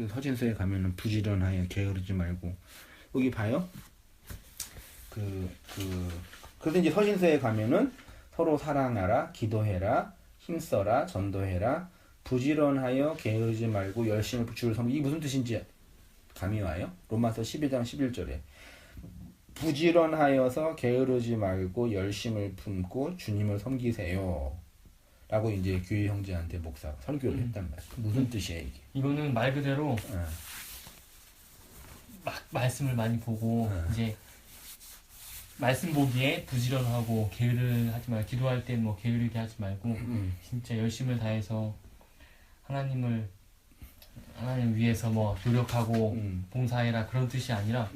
서신서에 가면은 부지런하여 게으르지 말고 여기 봐요. 그래서 이제 서신서에 가면은 서로 사랑하라, 기도해라, 힘써라, 전도해라, 부지런하여 게으르지 말고 열심히 주를 섬기. 이게 무슨 뜻인지 감이 와요? 로마서 12장 11절에 부지런하여서 게으르지 말고 열심을 품고 주님을 섬기세요. 라고 이제 교회 형제한테 목사가 설교를 했단 말이에요. 무슨 뜻이야 이게? 이거는 말 그대로 막 말씀을 많이 보고 이제 말씀 보기에 부지런하고 게으르하지 말고 기도할 때 뭐 게으르게 하지 말고 진짜 열심을 다해서 하나님 위해서 뭐 노력하고 봉사해라 그런 뜻이 아니라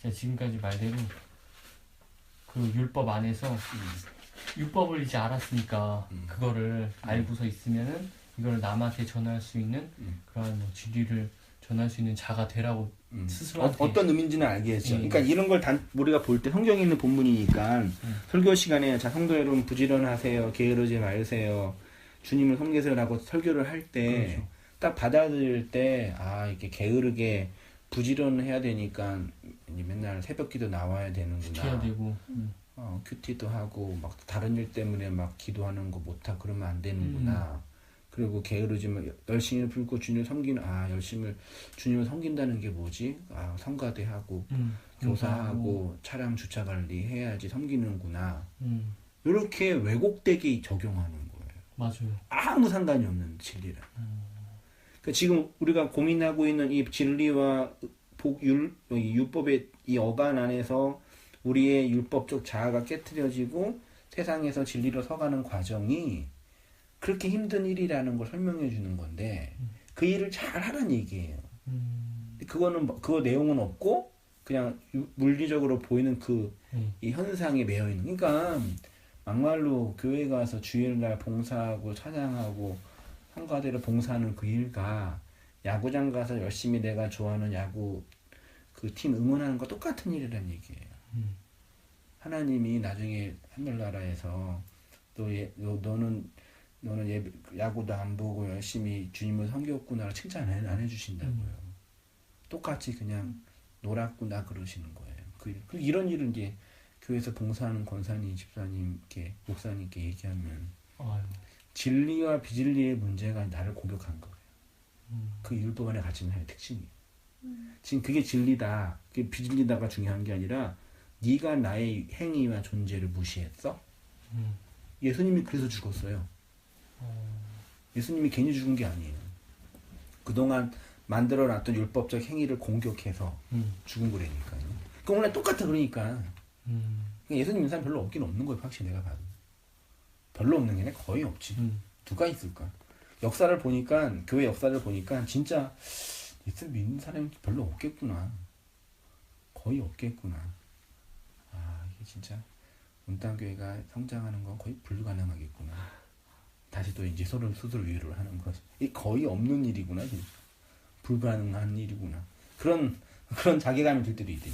제가 지금까지 말대로 그 율법 안에서 율법을 이제 알았으니까 그거를 알고서 있으면은 이걸 남한테 전할 수 있는 그런 뭐 진리를 전할 수 있는 자가 되라고 스스로한테 어떤 의미인지는 알겠죠. 예. 그러니까 이런 걸 우리가 볼 때 성경에 있는 본문이니까 설교 시간에 자 성도 여러분 부지런하세요, 게으르지 마세요, 주님을 섬기세요라고 설교를 할 때 딱 그렇죠. 받아들일 때 이렇게 게으르게 부지런해야 되니까 맨날 새벽기도 나와야 되는구나. 해야 되고 큐티도 하고 막 다른 일 때문에 막 기도하는 거 못하고 그러면 안 되는구나. 그리고 게으르지만 열심히 불고 주님을 섬기는 열심히 주님을 섬긴다는 게 뭐지? 성가대하고 교사하고 차량 주차 관리 해야지 섬기는구나. 이렇게 왜곡되게 적용하는 거예요. 맞아요. 아무 상관이 없는 진리라. 그러니까 지금 우리가 고민하고 있는 이 진리와 율법의 이 어간 안에서 우리의 율법적 자아가 깨트려지고 세상에서 진리로 서가는 과정이 그렇게 힘든 일이라는 걸 설명해 주는 건데 그 일을 잘 하라는 얘기예요. 그거 내용은 없고 그냥 물리적으로 보이는 이 현상에 매여 있는. 그러니까 막말로 교회 가서 주일날 봉사하고 찬양하고 성가대로 봉사하는 그 일과 야구장 가서 열심히 내가 좋아하는 야구 그 팀 응원하는 거 똑같은 일이라는 얘기예요. 하나님이 나중에 하늘나라에서 너는 야구도 안 보고 열심히 주님을 섬겼구나 칭찬 안 해주신다고요. 똑같이 그냥 놀았구나 그러시는 거예요. 이런 일은 이제 교회에서 봉사하는 권사님, 집사님께, 목사님께 얘기하면 진리와 비진리의 문제가 나를 공격한 거예요. 그 율법 안에 갇힌 하나의 특징이에요. 지금 그게 진리다, 그게 비진리다가 중요한 게 아니라 네가 나의 행위와 존재를 무시했어? 예수님이 그래서 죽었어요. 예수님이 괜히 죽은 게 아니에요. 그동안 만들어놨던 율법적 행위를 공격해서 죽은 거라니까요. 그러니까 원래 똑같아. 그러니까 예수님 있는 사람 별로 없긴 없는 거예요. 확실히 내가 봐도. 별로 없는 게 아니라 거의 없지. 누가 있을까? 역사를 보니까 교회 역사를 보니까 진짜 예수 믿는 사람이 별로 없겠구나. 거의 없겠구나. 아 이게 진짜 운당교회가 성장하는 건 거의 불가능하겠구나. 다시 또 이제 서로 스스로 위로를 하는 것. 이 거의 없는 일이구나. 진짜. 불가능한 일이구나. 그런 자괴감이 들 때도 있대.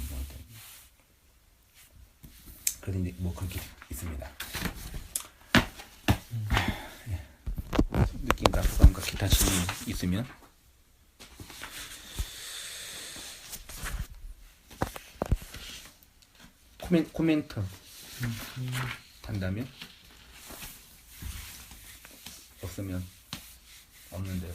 그래서 이제 뭐 그렇게 있습니다. 느낌과 소감과 기타 질문이 있으면 코멘트 한다면 없으면 없는 대로.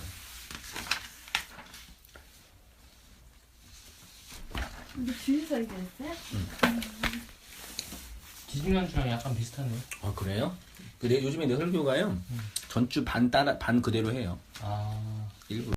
근데 주유소 얘기했어요? 지중현주랑 약간 비슷하네요. 아 그래요? 요즘에 내 설교가요 전주 반 그대로 해요. 아 일부.